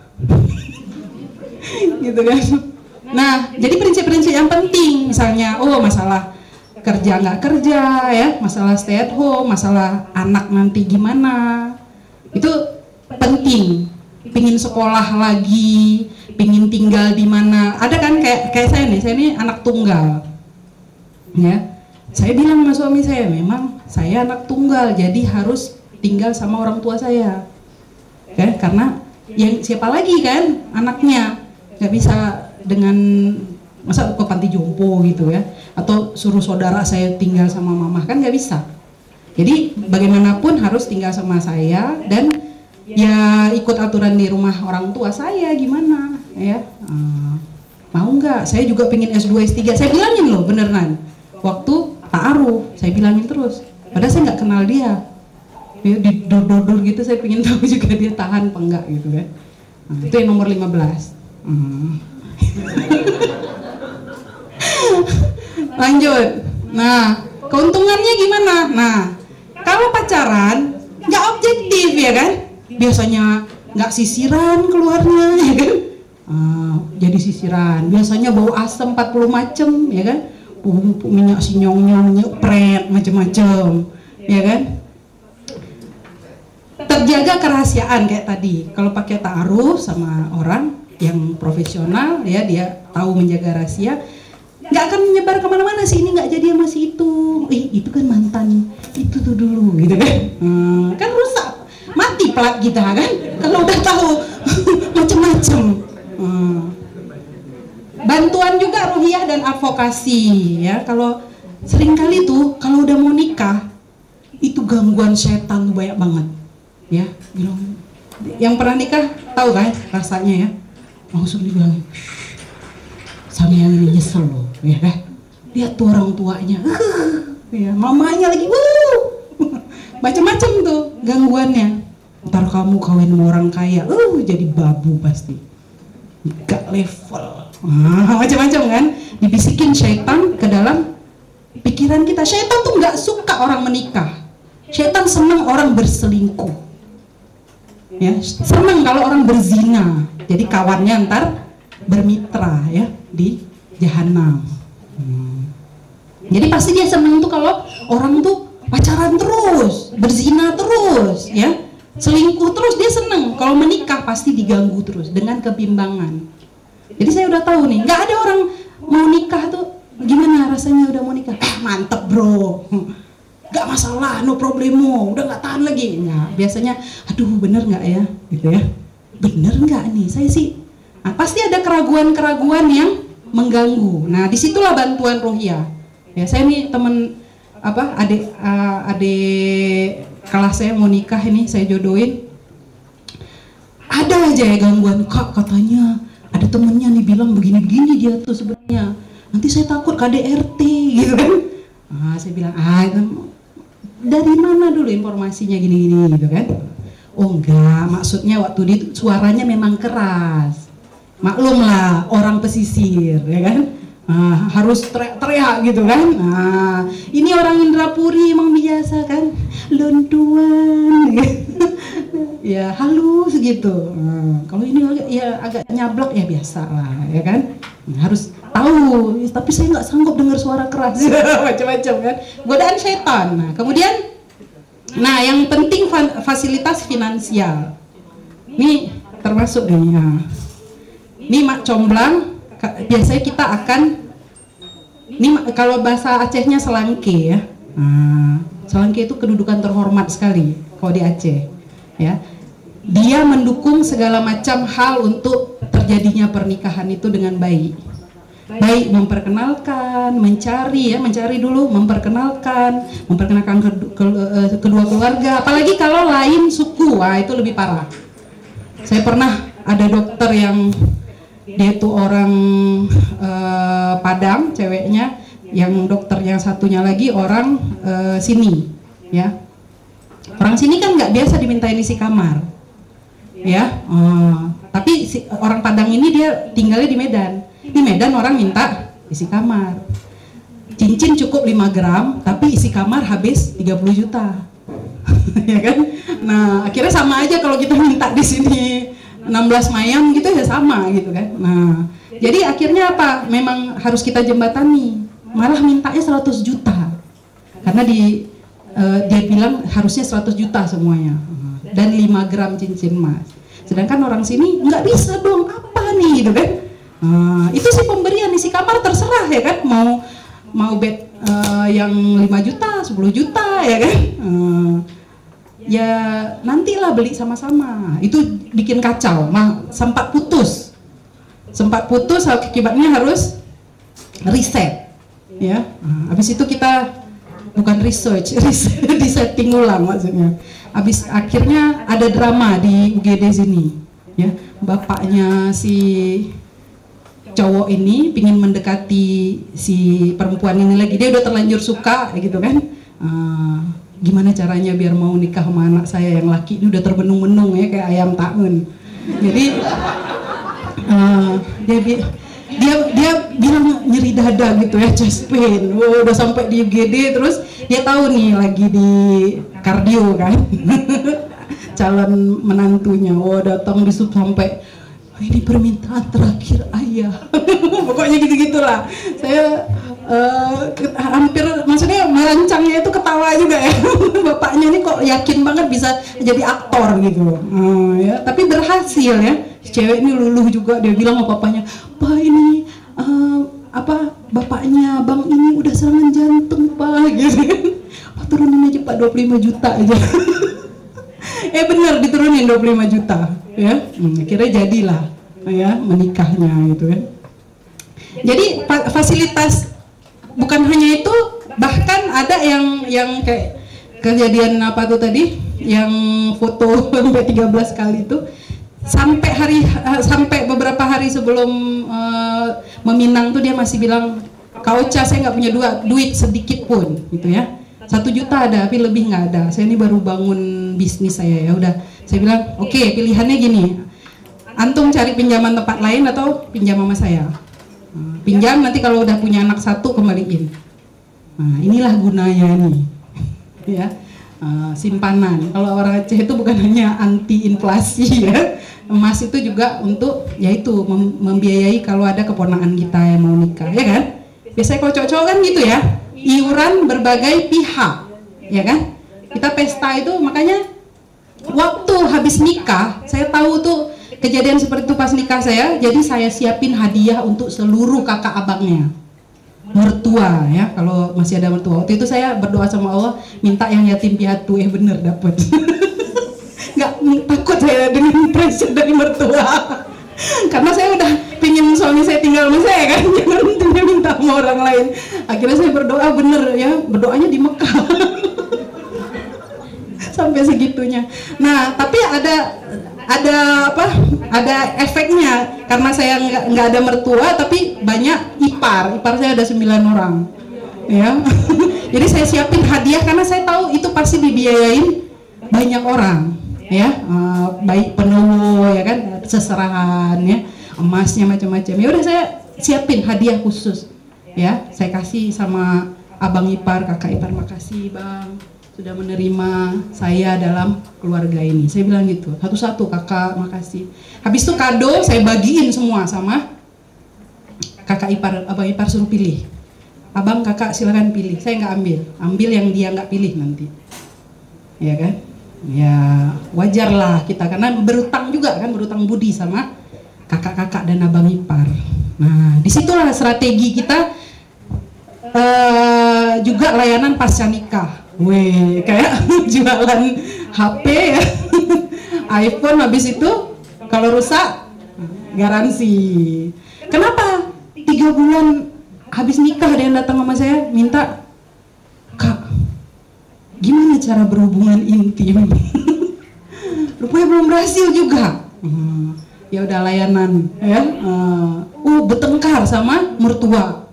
Gitu kan. Nah, jadi prinsip-prinsip yang penting, misalnya masalah kerja nggak kerja ya, masalah stay at home, masalah anak nanti gimana, itu penting. Pingin sekolah lagi, pingin tinggal di mana. Ada kan kayak saya ini anak tunggal. Ya. Saya bilang sama suami saya, memang saya anak tunggal, jadi harus tinggal sama orang tua saya. Ya, karena yang siapa lagi kan anaknya, nggak bisa dengan masa ke panti jompo gitu ya, atau suruh saudara saya tinggal sama mama, kan nggak bisa. Jadi bagaimanapun harus tinggal sama saya, dan ya ikut aturan di rumah orang tua saya gimana ya. Mau nggak? Saya juga pengen S2 S3. Saya bilangin loh beneran, waktu ta'aruf saya bilangin terus, padahal saya nggak kenal dia. Ya, didodor gitu, saya pengen tahu juga dia tahan apa enggak gitu kan. Itu yang nomor 15. Lanjut. Nah, keuntungannya gimana? Nah, kalau pacaran nggak objektif ya kan, biasanya nggak sisiran keluarnya ya kan, jadi sisiran. Biasanya bau asam 40 macem ya kan, minyak sinyong-nyong, nyepret, macem-macem ya kan. Terjaga kerahasiaan kayak tadi. Kalau pakai ta'aruf sama orang yang profesional ya, dia tahu menjaga rahasia, nggak akan menyebar kemana-mana. sih ini nggak jadi sama si itu, itu kan mantan itu tuh dulu gitu kan. Kan rusak, mati plat kita kan kalau udah tahu macem-macem. Bantuan juga ruhiyah dan advokasi ya. Kalau seringkali tuh kalau udah mau nikah itu gangguan setan tuh banyak banget ya. Bilang yang pernah nikah tahu kan rasanya ya, langsung dibilang sama yang ini nyesel loh ya kan. Lihat tuh orang tuanya ya, mamanya lagi macam-macam tuh gangguannya. Ntar kamu kawin sama orang kaya jadi babu pasti, gak level. Macam-macam kan dibisikin syaitan ke dalam pikiran kita. Syaitan tuh nggak suka orang menikah, syaitan senang orang berselingkuh ya, senang kalau orang berzina. Jadi kawannya ntar bermitra ya di jahanam. Jadi pasti dia senang tuh kalau orang tuh pacaran terus, berzina terus, ya, selingkuh terus, dia seneng. Kalau menikah pasti diganggu terus dengan kebimbangan. Jadi saya udah tahu nih, nggak ada orang mau nikah tuh gimana rasanya udah mau nikah. Mantep bro, nggak masalah, no problemo, udah nggak tahan lagi. Nah, biasanya, aduh bener nggak ya, gitu ya. Bener nggak nih, saya sih. Nah, pasti ada keraguan-keraguan yang mengganggu. Nah, disitulah bantuan ruhiyah. Ya, saya nih temen adik kelas saya mau nikah ini, saya jodohin. Ada aja ya gangguan, Kak katanya ada temennya nih bilang begini-begini dia tuh sebenarnya. Nanti saya takut KDRT gitu kan. Saya bilang, dari mana dulu informasinya gini-gini gitu kan. Oh enggak, maksudnya waktu itu suaranya memang keras. Maklum lah orang pesisir ya kan. Harus teriak-teriak gitu kan. Ini orang Indrapuri emang biasa kan, lontuan gitu. Ya halus gitu. Kalau ini ya agak nyablak ya biasa lah ya kan. Harus tahu, tapi saya nggak sanggup dengar suara keras. Macam-macam kan, godaan setan. Kemudian yang penting fasilitas finansial. Ini termasuk nih. Ini mak comblang. Biasanya kita akan, ini kalau bahasa Acehnya selangke ya. Selangke itu kedudukan terhormat sekali kalau di Aceh ya. Dia mendukung segala macam hal untuk terjadinya pernikahan itu dengan baik. Baik memperkenalkan, mencari dulu, memperkenalkan kedua keluarga. Apalagi kalau lain suku, itu lebih parah. Saya pernah ada dokter yang dia tuh orang Padang, ceweknya, yang dokter yang satunya lagi orang sini, ya. Orang sini kan nggak biasa dimintain isi kamar, ya. Tapi orang Padang ini dia tinggalnya di Medan. Di Medan orang minta isi kamar. Cincin cukup 5 gram, tapi isi kamar habis 30 juta, ya kan? Nah, akhirnya sama aja kalau kita minta di sini 16 mayang gitu ya sama gitu kan. Nah, jadi akhirnya apa? Memang harus kita jembatani. Malah mintanya 100 juta. Karena dia bilang harusnya 100 juta semuanya. Dan 5 gram cincin emas. Sedangkan orang sini nggak bisa dong, apa nih gitu kan. Itu sih pemberian isi kamar terserah ya kan. Mau bed yang 5 juta, 10 juta ya kan. Ya nantilah beli sama-sama. Itu bikin kacau. Sempat putus akibatnya harus riset ya. Habis itu kita bukan riset di setting ulang maksudnya. Habis akhirnya ada drama di UGD sini ya. Bapaknya si cowok ini pingin mendekati si perempuan ini lagi, dia udah terlanjur suka gitu kan. Gimana caranya biar mau nikah sama anak saya yang laki ini udah terbenung-benung ya kayak ayam taun. Jadi dia bilang nyeri dada gitu ya, chest pain. Udah sampai di UGD, terus dia tahu nih lagi di kardio kan. Calon menantunya, datang di sub sampai ini permintaan terakhir ayah. Pokoknya gitu-gitulah. Saya hampir, maksudnya merancangnya itu ketawa juga ya. Bapaknya ini kok yakin banget bisa jadi aktor gitu. Ya, tapi berhasil ya. Cewek ini luluh juga, dia bilang sama papanya, "Pak ini bapaknya Bang ini udah serangan jantung, Pak." Gitu kan. "Pak turunin aja Pak 25 juta aja." Bener diturunin 25 juta ya. Akhirnya jadilah ya menikahnya gitu kan. Jadi fasilitas bukan hanya itu, bahkan ada yang kayak kejadian apa tuh tadi yang foto sampai 13 kali itu, sampai beberapa hari sebelum meminang tuh dia masih bilang, "Kak Ocha, saya nggak punya duit sedikit pun," gitu ya. 1 juta ada, tapi lebih nggak ada. Saya ini baru bangun bisnis saya, ya udah. Saya bilang, "Oke, pilihannya gini, antum cari pinjaman tempat lain atau pinjam sama saya. Pinjam, nanti kalau udah punya anak 1 kembaliin." Nah, inilah gunanya nih, ya. Simpanan. Kalau orang Aceh itu bukan hanya anti inflasi ya, emas itu juga untuk yaitu membiayai kalau ada keponakan kita yang mau nikah, ya kan? Biasanya kalau cowok-cowok kan gitu ya, iuran berbagai pihak, ya kan? Kita pesta itu, makanya waktu habis nikah saya tahu tuh kejadian seperti itu pas nikah saya. Jadi saya siapin hadiah untuk seluruh kakak abangnya, mertua ya, kalau masih ada mertua. Waktu itu saya berdoa sama Allah, minta yang yatim piatu, bener dapet. Nggak takut saya dengan pressure dari mertua, karena saya udah pingin suami saya tinggal sama saya kan, jangan dia minta sama orang lain. Akhirnya saya berdoa, bener ya, berdoanya di Mekah. Sampai segitunya. Nah, tapi ada efeknya, karena saya nggak ada mertua tapi banyak ipar saya ada 9 orang ya. Jadi saya siapin hadiah karena saya tahu itu pasti dibiayain banyak orang ya, baik penuh ya kan, seserahan ya, emasnya macam-macam. Ya udah saya siapin hadiah khusus ya, saya kasih sama abang ipar, kakak ipar, makasih bang sudah menerima saya dalam keluarga ini. Saya bilang gitu, satu-satu, kakak makasih. Habis itu kado saya bagiin semua sama kakak ipar, abang ipar suruh pilih. Abang, kakak silakan pilih, saya nggak ambil yang dia nggak pilih nanti. Ya kan? Ya wajar lah kita, karena berutang juga kan, berutang budi sama kakak-kakak dan abang ipar. Nah disitulah strategi kita juga layanan pasca nikah. Weh, kayak jualan HP ya, iPhone, habis itu kalau rusak garansi. Kenapa? 3 bulan habis nikah ada yang datang sama saya minta, Kak, gimana cara berhubungan intim? Rupanya belum berhasil juga. Ya udah layanan ya. Bertengkar sama mertua.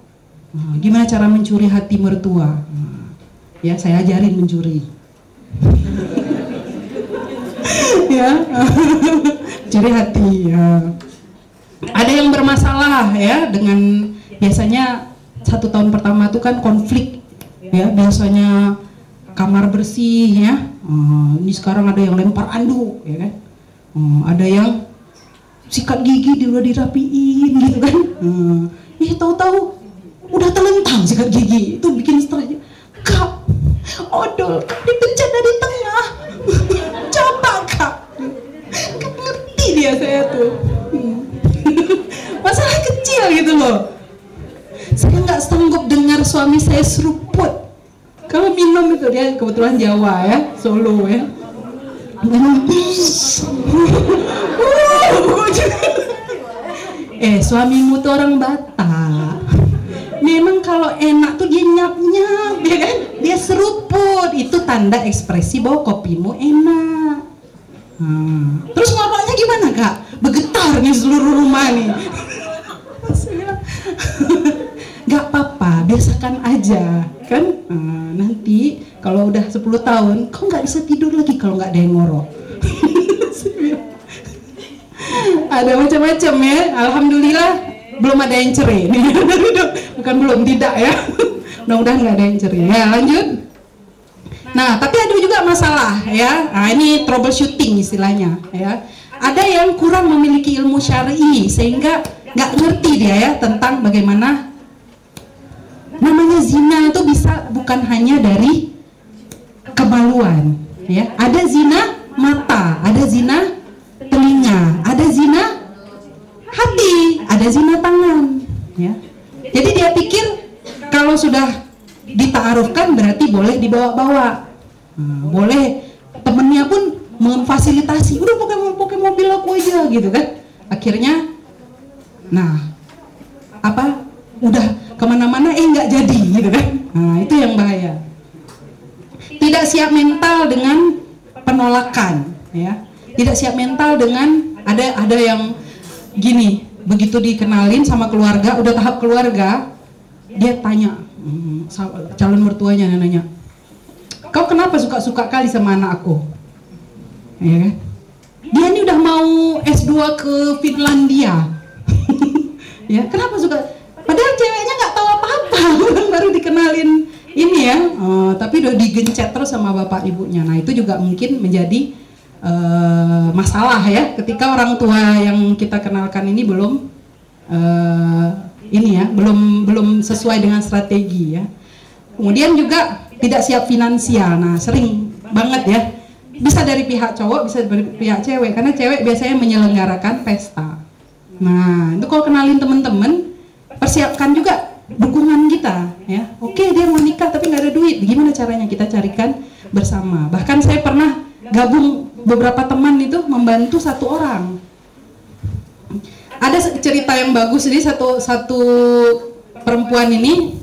Gimana cara mencuri hati mertua? Ya saya ajarin mencuri. Ya, curi hati. Ya. Ada yang bermasalah ya dengan, biasanya 1 tahun pertama itu kan konflik ya, biasanya kamar bersih ya. Ini sekarang ada yang lempar anduk ya kan. Ada yang sikat gigi udah dirapiin gitu kan. Tahu-tahu udah terlentang sikat gigi, itu bikin stres. Kak, odol dipencet dari tengah. Coba Kak, ngerti dia saya tuh. Masalah kecil gitu loh. Saya nggak sanggup dengar suami saya seruput. Kalau minum itu, dia kebetulan Jawa ya, Solo ya. Minum. Suamimu tuh orang Batak. Memang kalau enak tuh dia nyap-nyap ya kan, dia seruput, itu tanda ekspresi bahwa kopimu enak. Terus ngoroknya gimana Kak? Bergetar nih seluruh rumah nih. Gak apa-apa, biasakan aja kan. Nanti kalau udah 10 tahun kau nggak bisa tidur lagi kalau nggak ada yang ngorok. Ada macam-macam ya, alhamdulillah belum ada yang cerai. Bukan belum, tidak ya. Mudah-mudahan nggak ada yang cerai. Ya lanjut. Nah tapi ada juga masalah ya. Nah ini troubleshooting istilahnya ya. Ada yang kurang memiliki ilmu syar'i sehingga nggak ngerti dia ya tentang bagaimana namanya zina itu bisa bukan hanya dari kemaluan ya. Ada zina mata, ada zina telinga, ada zina hati, ada zina tangan ya. Jadi dia pikir kalau sudah dita'arufkan berarti boleh dibawa-bawa, boleh temennya pun memfasilitasi, udah pakai mobil aku aja gitu kan. Akhirnya udah kemana-mana nggak jadi gitu kan. Nah itu yang bahaya. Tidak siap mental dengan penolakan ya, tidak siap mental dengan ada yang gini, begitu dikenalin sama keluarga, udah tahap keluarga, dia tanya calon mertuanya, nanya, kau kenapa suka-suka kali sama anak aku ya kan? Dia ini udah mau S2 ke Finlandia. Ya kenapa suka, padahal ceweknya nggak tahu apa-apa. Baru dikenalin ini ya, tapi udah digencet terus sama bapak ibunya. Nah itu juga mungkin menjadi masalah ya ketika orang tua yang kita kenalkan ini belum belum sesuai dengan strategi ya. Kemudian juga tidak siap finansial. Nah, sering banget ya. Bisa dari pihak cowok, bisa dari pihak cewek, karena cewek biasanya menyelenggarakan pesta. Nah, itu kalau kenalin teman-teman, persiapkan juga dukungan kita ya. Oke, dia mau nikah tapi nggak ada duit, gimana caranya kita carikan bersama. Bahkan saya pernah gabung beberapa teman itu membantu satu orang. Ada cerita yang bagus, jadi satu perempuan ini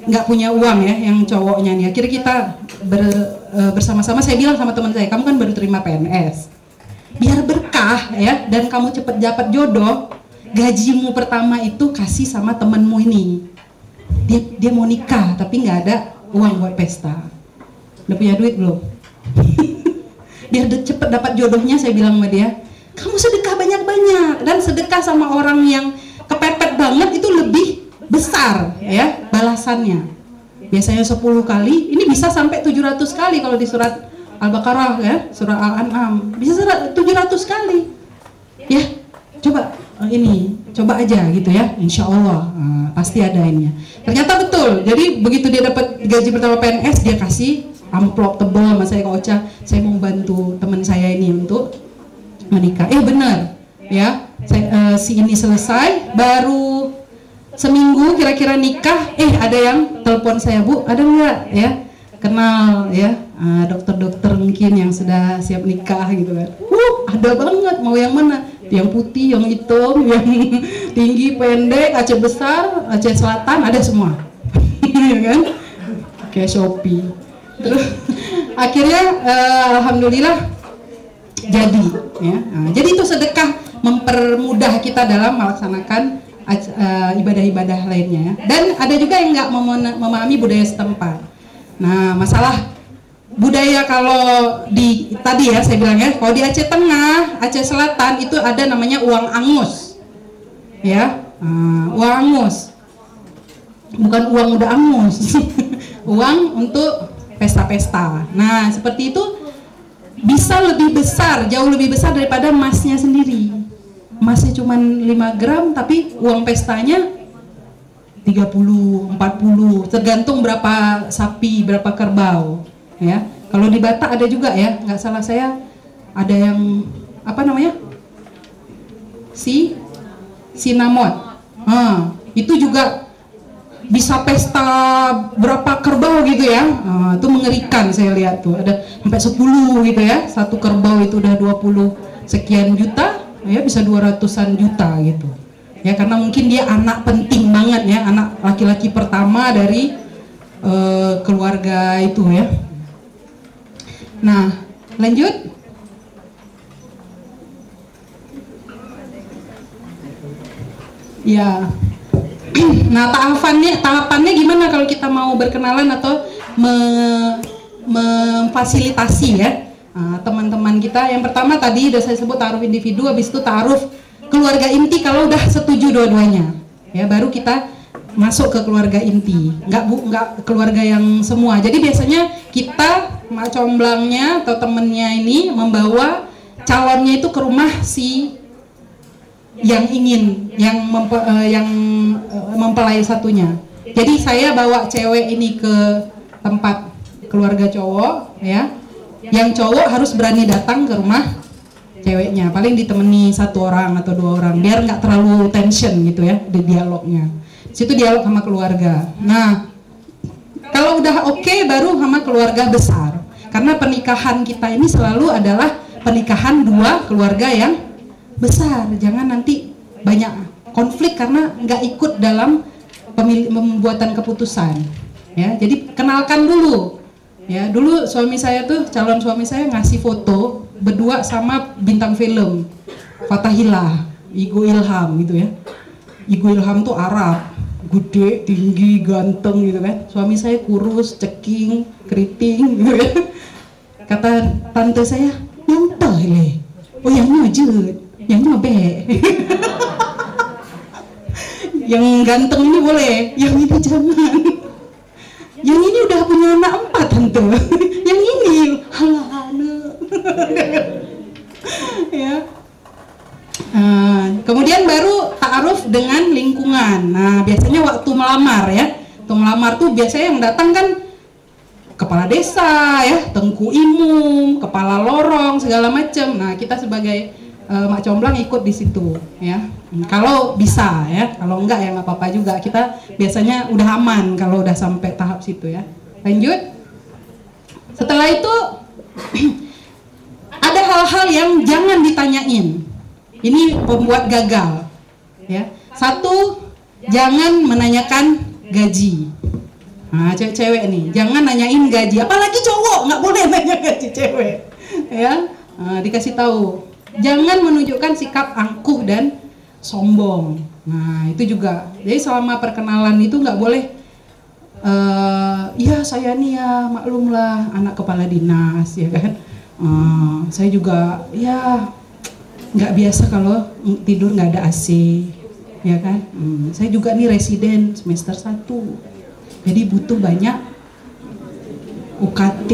nggak punya uang ya, yang cowoknya nih. Akhirnya kita bersama-sama, saya bilang sama teman saya, kamu kan baru terima PNS, biar berkah ya, dan kamu cepet dapat jodoh, gajimu pertama itu kasih sama temenmu ini. Dia mau nikah tapi nggak ada uang buat pesta. Udah punya duit belum? Biar cepet dapat jodohnya, saya bilang sama dia, kamu sedekah banyak-banyak, dan sedekah sama orang yang kepepet banget itu lebih besar ya balasannya. Biasanya 10 kali, ini bisa sampai 700 kali kalau di surat Al-Baqarah ya, surah Al-An'am bisa 700 kali ya. Coba coba aja gitu ya, insya Allah pasti ada ininya. Ternyata betul, jadi begitu dia dapat gaji pertama PNS, dia kasih amplop tebal sama saya, Kak Ocha, saya mau bantu teman saya ini untuk menikah. Benar ya, si ini selesai, baru seminggu kira-kira nikah, ada yang telepon saya, Bu, ada nggak ya kenal ya dokter-dokter mungkin yang sudah siap nikah gitu kan. Ada banget, mau yang mana? Yang putih, yang hitam, yang tinggi, pendek, Aceh besar, Aceh Selatan, ada semua. Ya kan? Kayak Shopee. Terus akhirnya alhamdulillah jadi ya. Jadi itu sedekah mempermudah kita dalam melaksanakan ibadah-ibadah lainnya ya. Dan ada juga yang nggak memahami budaya setempat. Nah, masalah budaya kalau tadi ya saya bilang ya, kalau di Aceh Tengah, Aceh Selatan itu ada namanya uang angus ya. Uang angus bukan uang udah angus. Uang untuk pesta-pesta. Nah, seperti itu bisa lebih besar, jauh lebih besar daripada emasnya sendiri. Emasnya cuma 5 gram tapi uang pestanya 30, 40, tergantung berapa sapi, berapa kerbau ya. Kalau di Batak ada juga ya, nggak salah saya ada yang apa namanya, sinamot. Itu juga bisa pesta berapa kerbau gitu ya. Itu mengerikan, saya lihat tuh ada sampai 10 gitu ya. Satu kerbau itu udah 20 sekian juta ya, bisa 200-an juta gitu ya, karena mungkin dia anak penting banget ya, anak laki-laki pertama dari keluarga itu ya. Nah, lanjut. Ya. Nah, tahapannya gimana kalau kita mau berkenalan atau memfasilitasi ya teman-teman kita. Yang pertama tadi udah saya sebut taaruf individu, habis itu taaruf keluarga inti kalau udah setuju dua-duanya ya, baru kita masuk ke keluarga inti, nggak keluarga yang semua. Jadi biasanya kita mak comblangnya atau temennya ini membawa calonnya itu ke rumah si yang ingin, yang mempelai satunya. Jadi saya bawa cewek ini ke tempat keluarga cowok ya, yang cowok harus berani datang ke rumah ceweknya, paling ditemani 1 orang atau 2 orang biar nggak terlalu tension gitu ya di dialognya. Situ dialog sama keluarga. Nah, kalau udah oke, baru sama keluarga besar, karena pernikahan kita ini selalu adalah pernikahan 2 keluarga yang besar. Jangan nanti banyak konflik karena nggak ikut dalam pembuatan keputusan ya. Jadi kenalkan dulu ya. Dulu suami saya tuh, calon suami saya ngasih foto berdua sama bintang film Fathahilah, Igo Ilham gitu ya. Igo Ilham tuh Arab, gede, tinggi, ganteng gitu kan. Suami saya kurus, ceking, keriting gitu ya. Kata tante saya, nyantah le, oh yang nyujud, yang nyobe. Yang ganteng ini boleh, yang ini jangan. Yang ini udah punya anak 4 tante. Yang ini halana. melamar ya. Untuk melamar tuh biasanya yang datang kan kepala desa ya, tengku imum, kepala lorong segala macam. Nah kita sebagai Mak Comblang ikut di situ ya. Kalau bisa ya, kalau enggak ya nggak apa-apa juga. Kita biasanya udah aman kalau udah sampai tahap situ ya. Lanjut. Setelah itu ada hal-hal yang jangan ditanyain. Ini pembuat gagal ya. Satu, jangan menanyakan gaji. Nah, cewek-cewek nih, jangan nanyain gaji. Apalagi cowok nggak boleh nanya gaji cewek. Ya, dikasih tahu. Jangan menunjukkan sikap angkuh dan sombong. Nah, itu juga. Jadi selama perkenalan itu nggak boleh. Ya saya nih ya maklumlah anak kepala dinas ya kan. Saya juga ya nggak biasa kalau tidur nggak ada AC. Ya kan, saya juga nih residen semester 1, jadi butuh banyak UKT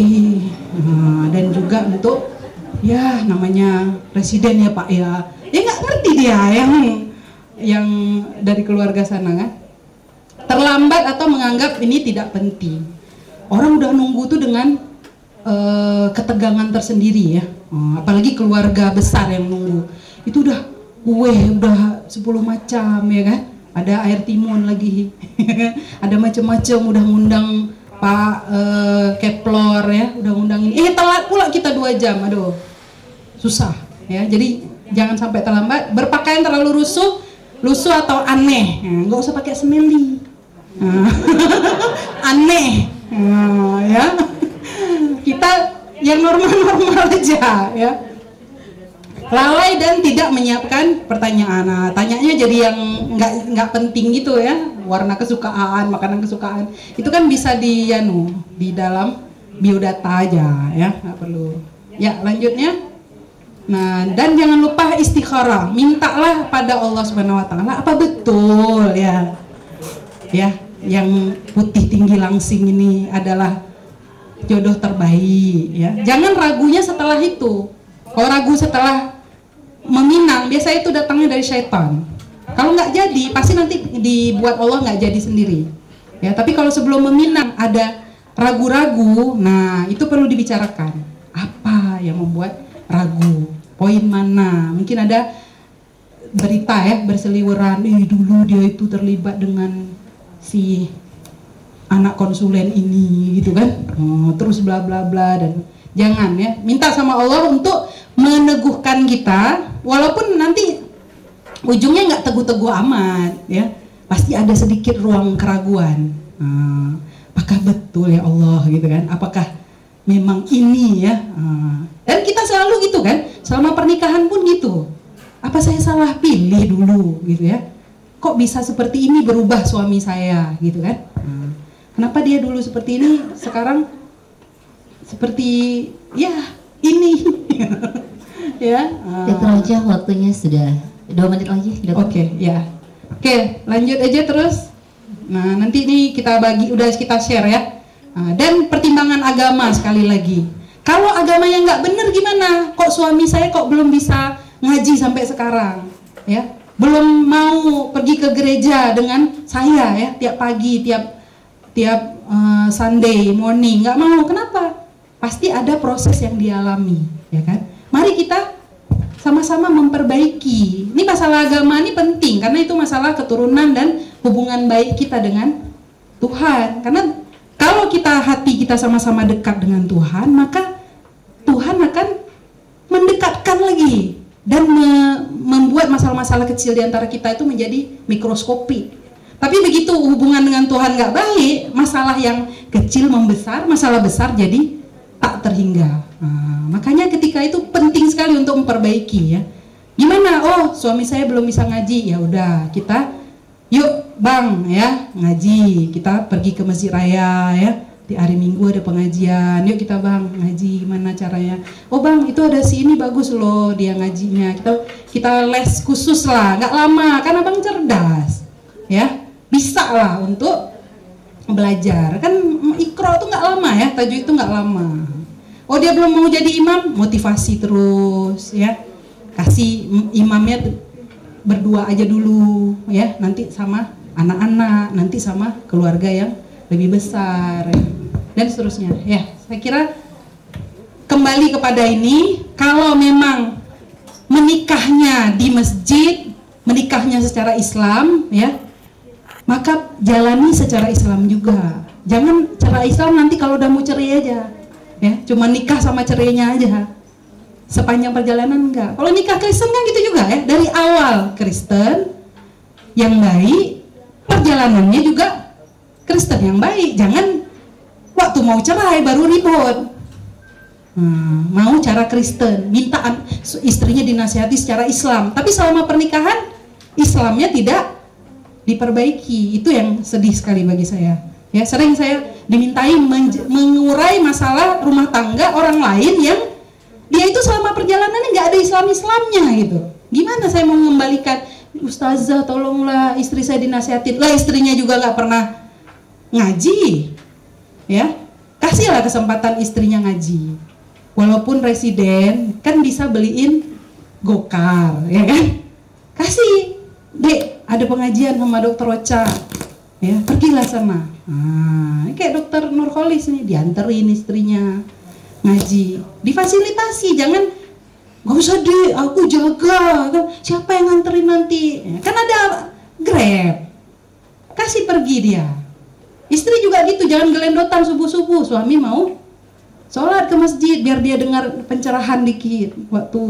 dan juga untuk ya namanya residen ya Pak ya nggak ngerti dia yang dari keluarga sana kan, terlambat atau menganggap ini tidak penting. Orang udah nunggu tuh dengan ketegangan tersendiri ya, apalagi keluarga besar yang nunggu itu udah kue udah 10 macam ya kan, ada air timun lagi ada macam-macam, udah ngundang Pak Keplor ya, udah ngundang ini, telat pula kita 2 jam, aduh susah ya. Jadi jangan sampai terlambat. Berpakaian terlalu lusuh atau aneh, nggak usah pakai semeli aneh ya, kita yang normal-normal aja ya. Lalai dan tidak menyiapkan pertanyaan. Nah, tanyanya jadi yang nggak penting gitu ya. Warna kesukaan, makanan kesukaan. Itu kan bisa di dalam biodata aja ya, nggak perlu. Ya, lanjutnya. Nah, dan jangan lupa istikharah. Mintalah pada Allah Subhanahu wa taala apa betul ya. Ya, yang putih tinggi langsing ini adalah jodoh terbaik ya. Jangan ragunya setelah itu. Kalau ragu setelah meminang, biasanya itu datangnya dari syaitan. Kalau nggak jadi, pasti nanti dibuat Allah nggak jadi sendiri. Ya, tapi kalau sebelum meminang ada ragu-ragu, nah itu perlu dibicarakan. Apa yang membuat ragu? Poin mana? Mungkin ada berita ya berseliweran, dulu dia itu terlibat dengan si anak konsulen ini, gitu kan? Terus bla bla bla, dan jangan ya, minta sama Allah untuk meneguhkan kita, walaupun nanti ujungnya nggak teguh-teguh amat ya, pasti ada sedikit ruang keraguan. Apakah betul ya Allah gitu kan? Apakah memang ini ya? Dan kita selalu gitu kan, selama pernikahan pun gitu. Apa saya salah pilih dulu gitu ya? Kok bisa seperti ini berubah suami saya gitu kan? Kenapa dia dulu seperti ini, sekarang seperti ya ini ya. Itu aja, waktunya sudah 2 menit lagi. Oke, ya. Oke, lanjut aja terus. Nah, nanti ini kita kita share ya. Dan pertimbangan agama sekali lagi. Kalau agamanya nggak bener gimana? Kok suami saya kok belum bisa ngaji sampai sekarang? Ya, belum mau pergi ke gereja dengan saya ya, tiap pagi, tiap Sunday morning, nggak mau. Kenapa? Pasti ada proses yang dialami, ya kan? Mari kita sama-sama memperbaiki. Ini masalah agama ini penting karena itu masalah keturunan dan hubungan baik kita dengan Tuhan. Karena kalau hati kita sama-sama dekat dengan Tuhan, maka Tuhan akan mendekatkan lagi dan membuat masalah-masalah kecil di antara kita itu menjadi mikroskopik. Tapi begitu hubungan dengan Tuhan nggak baik, masalah yang kecil membesar, masalah besar jadi tak terhingga. Makanya ketika itu penting sekali untuk memperbaiki ya. Gimana? Oh, suami saya belum bisa ngaji. Ya udah, kita yuk Bang ya, ngaji. Kita pergi ke Masjid Raya ya. Di hari Minggu ada pengajian. Yuk kita Bang ngaji, gimana caranya? Oh Bang, itu ada si ini bagus loh dia ngajinya. Kita les khusus lah, nggak lama kan Abang cerdas. Ya, bisa lah untuk belajar. Kan Iqra itu nggak lama ya, tajwid itu nggak lama. Oh dia belum mau jadi imam, motivasi terus ya, kasih imamnya berdua aja dulu ya, nanti sama anak-anak, nanti sama keluarga yang lebih besar, ya. Dan seterusnya. Ya, saya kira kembali kepada ini, kalau memang menikahnya di masjid, menikahnya secara Islam, ya, maka jalani secara Islam juga. Jangan cara Islam nanti kalau udah mau cerai aja, ya, cuma nikah sama cerainya aja. Sepanjang perjalanan enggak. Kalau nikah Kristen kan gitu juga, ya, dari awal Kristen yang baik, perjalanannya juga Kristen yang baik. Jangan waktu mau cerai baru ribut. Mau cara Kristen, minta istrinya dinasihati secara Islam, tapi selama pernikahan Islamnya tidak diperbaiki. Itu yang sedih sekali bagi saya. Ya, sering saya dimintai mengurai masalah rumah tangga orang lain yang dia itu selama perjalanannya nggak ada Islamnya gitu. Gimana saya mau mengembalikan, Ustazah tolonglah istri saya dinasihatin, lah istrinya juga nggak pernah ngaji, ya, kasihlah kesempatan istrinya ngaji. Walaupun residen kan bisa beliin gokar, ya kan? Kasih, Dek, ada pengajian sama Dokter Ocha, ya, pergilah sana. Kayak Dokter Nurholis nih, dianterin istrinya ngaji, difasilitasi, jangan gak usah deh, aku jaga, kan siapa yang nganterin nanti, ya, kan ada Grab, kasih pergi dia. Istri juga gitu, jangan gelendotan subuh-subuh, suami mau sholat ke masjid biar dia dengar pencerahan dikit waktu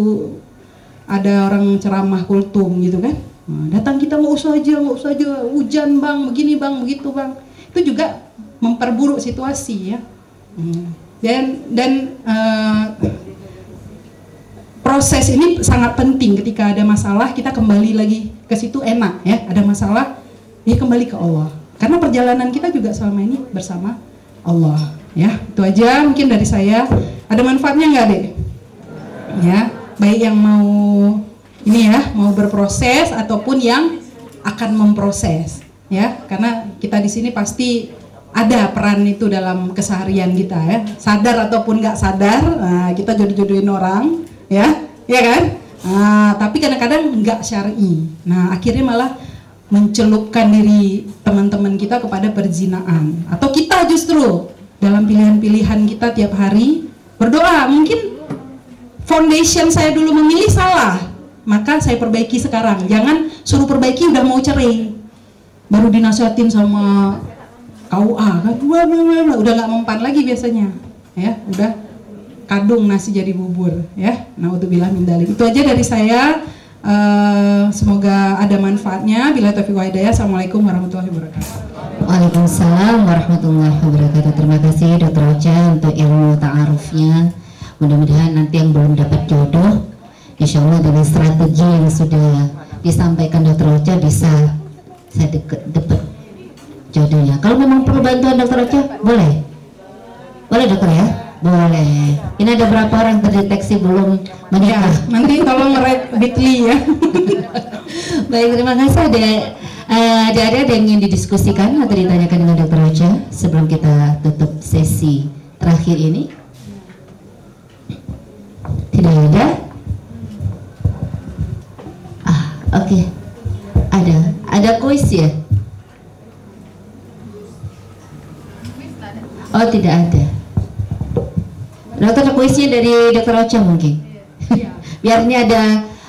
ada orang ceramah kultum gitu kan. Datang kita nggak usah aja, hujan bang, begini bang, begitu bang. Itu juga memperburuk situasi, ya. Dan proses ini sangat penting. Ketika ada masalah kita kembali lagi ke situ, enak, ya. Ada masalah ya kembali ke Allah, karena perjalanan kita juga selama ini bersama Allah, ya. Itu aja mungkin dari saya. Ada manfaatnya nggak, Dek? Ya, baik yang mau ini, ya, mau berproses ataupun yang akan memproses, ya. Karena kita di sini pasti ada peran itu dalam keseharian kita, ya. Sadar ataupun nggak sadar, kita jodoh-jodohin orang, ya kan? Tapi kadang-kadang nggak syar'i. Nah, akhirnya malah mencelupkan diri teman-teman kita kepada perzinaan, atau kita justru dalam pilihan-pilihan kita tiap hari berdoa, mungkin foundation saya dulu memilih salah, maka saya perbaiki sekarang. Jangan suruh perbaiki udah mau cerai baru dinasihatin sama KUA kan, udah nggak mempan lagi biasanya, ya, udah kadung nasi jadi bubur, ya. Naudzubillah min dzalik. Itu aja dari saya. Semoga ada manfaatnya. Bila taufiq wa hidayah. Assalamualaikum warahmatullahi wabarakatuh. Waalaikumsalam warahmatullahi wabarakatuh. Terima kasih Dokter Ocha untuk ilmu ta'arufnya. Mudah-mudahan nanti yang belum dapat jodoh, insya Allah dengan strategi yang sudah disampaikan Dokter Ocha bisa saya dapat jodohnya. Kalau memang perlu bantuan Dokter Ocha, boleh dokter, ya? Boleh. Ini ada berapa orang terdeteksi belum menikah? Ya, nanti tolong nge-rate Bitly, ya. Baik, terima kasih. Ada yang ingin didiskusikan atau ditanyakan dengan Dokter Ocha sebelum kita tutup sesi terakhir ini? Tidak ada? Oke. Ada kuis, ya? Oh, tidak ada. Dokter, kuisnya dari Dokter Ocha mungkin. Biarnya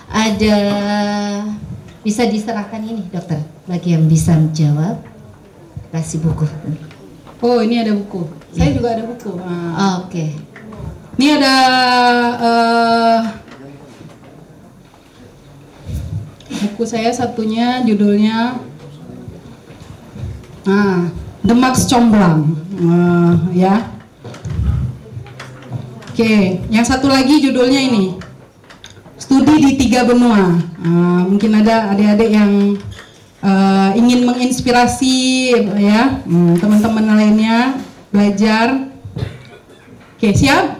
ada bisa diserahkan ini, Dokter, bagi yang bisa menjawab. Kasih buku. Oh, ini ada buku. Saya juga ada buku. Oke. Ini ada buku saya, satunya judulnya Demak Comblang, ya. Oke, yang satu lagi judulnya ini Studi di Tiga Benua. Mungkin ada adik-adik yang ingin menginspirasi, ya, teman-teman lainnya belajar. Oke, siap?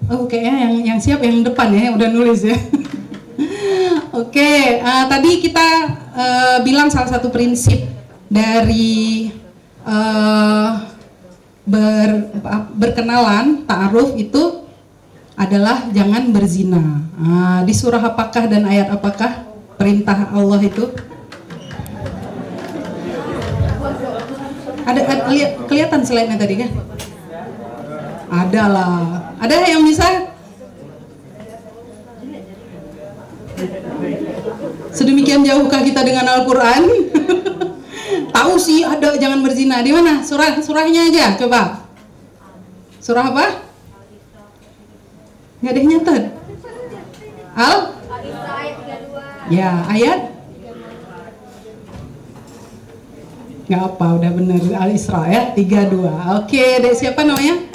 Oke, yang siap yang depan, ya, yang udah nulis, ya. Oke, tadi kita bilang salah satu prinsip dari berkenalan, ta'aruf itu adalah jangan berzina. Di surah apakah dan ayat apakah perintah Allah itu? Kelihatan slide-nya tadi kan? Ada lah. Ada yang bisa? Sedemikian jauhkah kita dengan Al-Quran? Tahu sih ada jangan berzina. Di mana? Surahnya aja coba. Surah apa? Nggak ada yang nyatet. Ya, ayat? Nggak apa, udah bener. Al-Isra ya, 32. Oke, dek siapa namanya?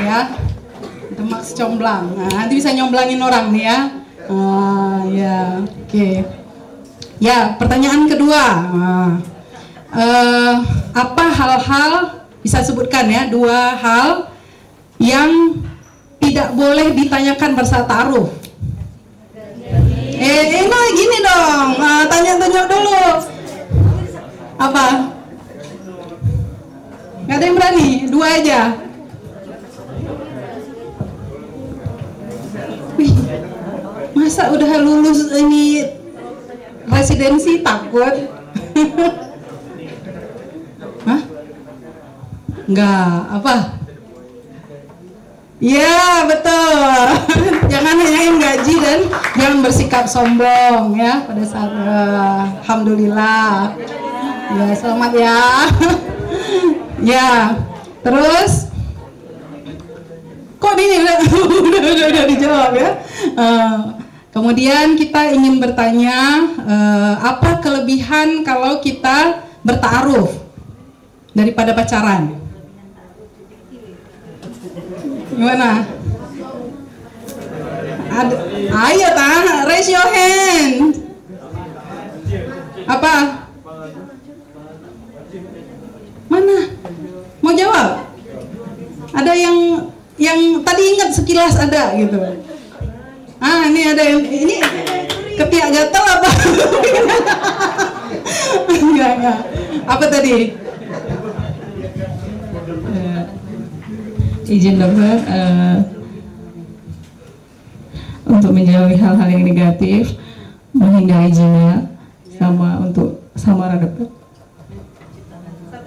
Ya, Demak Comblang. Nah, nanti bisa nyomblangin orang nih ya. Ya, oke. Ya, pertanyaan kedua. Apa hal-hal, bisa sebutkan ya, 2 hal yang tidak boleh ditanyakan bersaat ta'aruf? Ini gini dong, tanya-tanya dulu. Apa? Nggak ada yang berani? 2 aja. Wih, masa udah lulus ini residensi takut? Hah? Enggak, apa? Ya betul. Jangan nanyain gaji dan jangan bersikap sombong ya pada saat alhamdulillah. Ya selamat ya. Ya terus kok ini udah dijawab ya. Kemudian kita ingin bertanya apa kelebihan kalau kita bertaaruf daripada pacaran? Gimana? Ayo raise your hand. Apa? Mana? Mau jawab? Ada yang tadi ingat sekilas ada gitu. Ini ada yang ini ketiak gatel apa? Enggak. Apa tadi? Izin dokter, untuk menjauhi hal-hal yang negatif, menghindari zina, untuk samara dokter.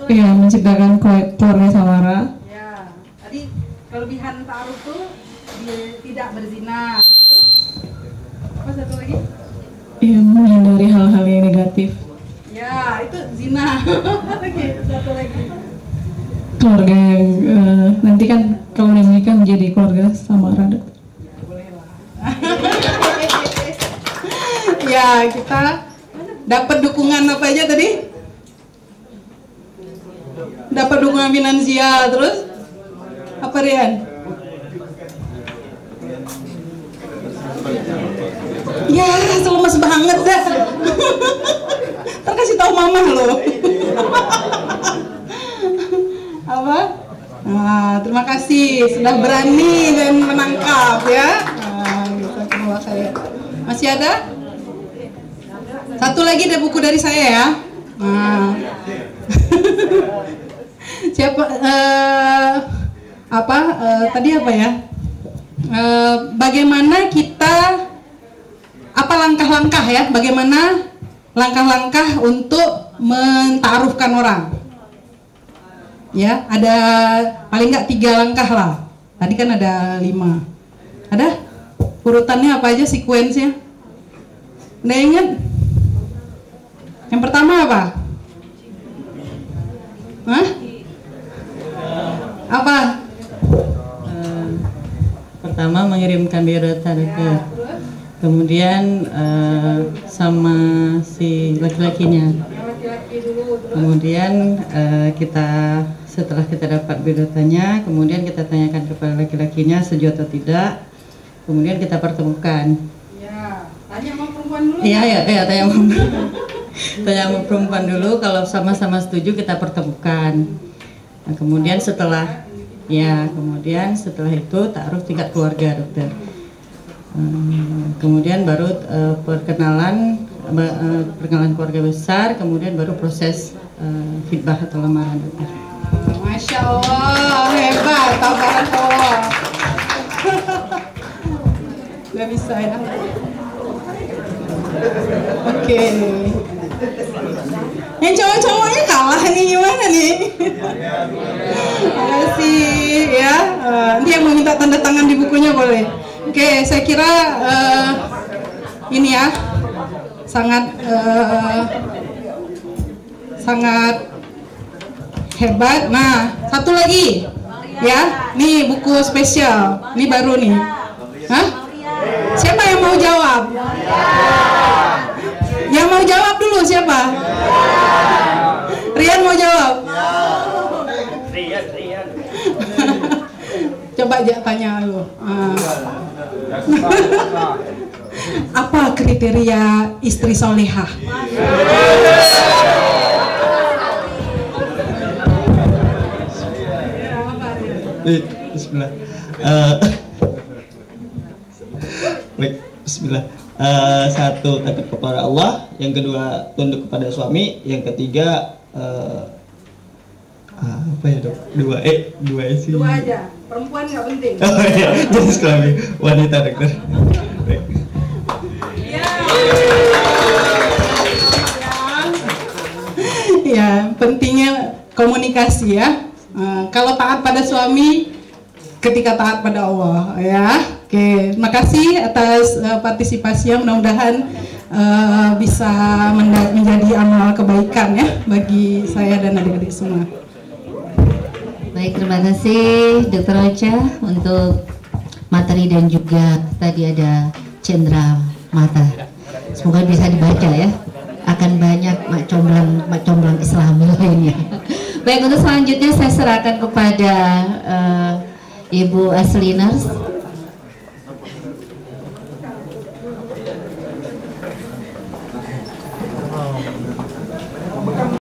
Iya, menciptakan keluarga samara. Ya, tadi kelebihan ta'aruf tuh tidak berzina. Apa satu lagi? Iya, menghindari hal-hal yang negatif. Ya, itu zina. Oke, satu lagi. Keluarga yang nanti kan kalau menikah menjadi keluarga samara dokter. Ya, kita dapat dukungan apa aja tadi? Dapat dukungan finansial, terus apa Rian? Ya, lemes banget dah. Ntar kasih tahu mama loh. Apa? Nah, terima kasih sudah berani dan menangkap ya. Bisa keluar saya. Masih ada? Satu lagi ada buku dari saya ya. Siapa? Tadi apa ya? Bagaimana kita? Apa langkah-langkah ya? Bagaimana langkah-langkah untuk mentaarufkan orang? Ya, ada paling nggak 3 langkah lah. Tadi kan ada 5. Ada? Urutannya apa aja, sekuensnya? Udah ingat? Yang pertama apa? Hah? Apa? Pertama mengirimkan biodata dokter. Kemudian sama si laki-lakinya. Kemudian setelah kita dapat biodatanya, kemudian kita tanyakan kepada laki-lakinya setuju atau tidak. Kemudian kita pertemukan. Ya, tanya sama perempuan dulu. Iya, tanya sama perempuan dulu. Kalau sama-sama setuju kita pertemukan. Nah, kemudian setelah itu ta'aruf tingkat keluarga dokter. Kemudian baru perkenalan keluarga besar, kemudian baru proses khitbah atau lamaran dokter. Masya Allah, hebat, tabarakallah. Udah bisa ya. Oke. Yang cowok-cowoknya kalah nih, gimana nih? Makasih ya. Nanti yang mau minta tanda tangan di bukunya boleh. Oke, saya kira ini ya sangat hebat. Nah, satu lagi ya, nih buku spesial, ini baru nih. Hah? Siapa yang mau jawab? Yang mau jawab dulu siapa? Rian mau jawab? Rian. Coba aja tanya lu. Apa kriteria istri solehah? Bismillah. Baik, Bismillah. Satu, takut kepada Allah. Yang kedua, tunduk kepada suami. Yang ketiga, apa ya dok? Dua sih. Dua aja. Perempuan nggak penting. Oh iya, jenis kelamin wanita dokter. Baik. Ya, pentingnya komunikasi ya. Kalau taat pada suami, ketika taat pada Allah ya. Oke, terima kasih atas partisipasinya. Mudah-mudahan bisa menjadi amal kebaikan ya bagi saya dan adik-adik semua. Baik, terima kasih Dr. Ocha untuk materi dan juga tadi ada cendera mata. Semoga bisa dibaca ya. Akan banyak mak comblang Islami lainnya. Baik, untuk selanjutnya saya serahkan kepada Ibu Asliners.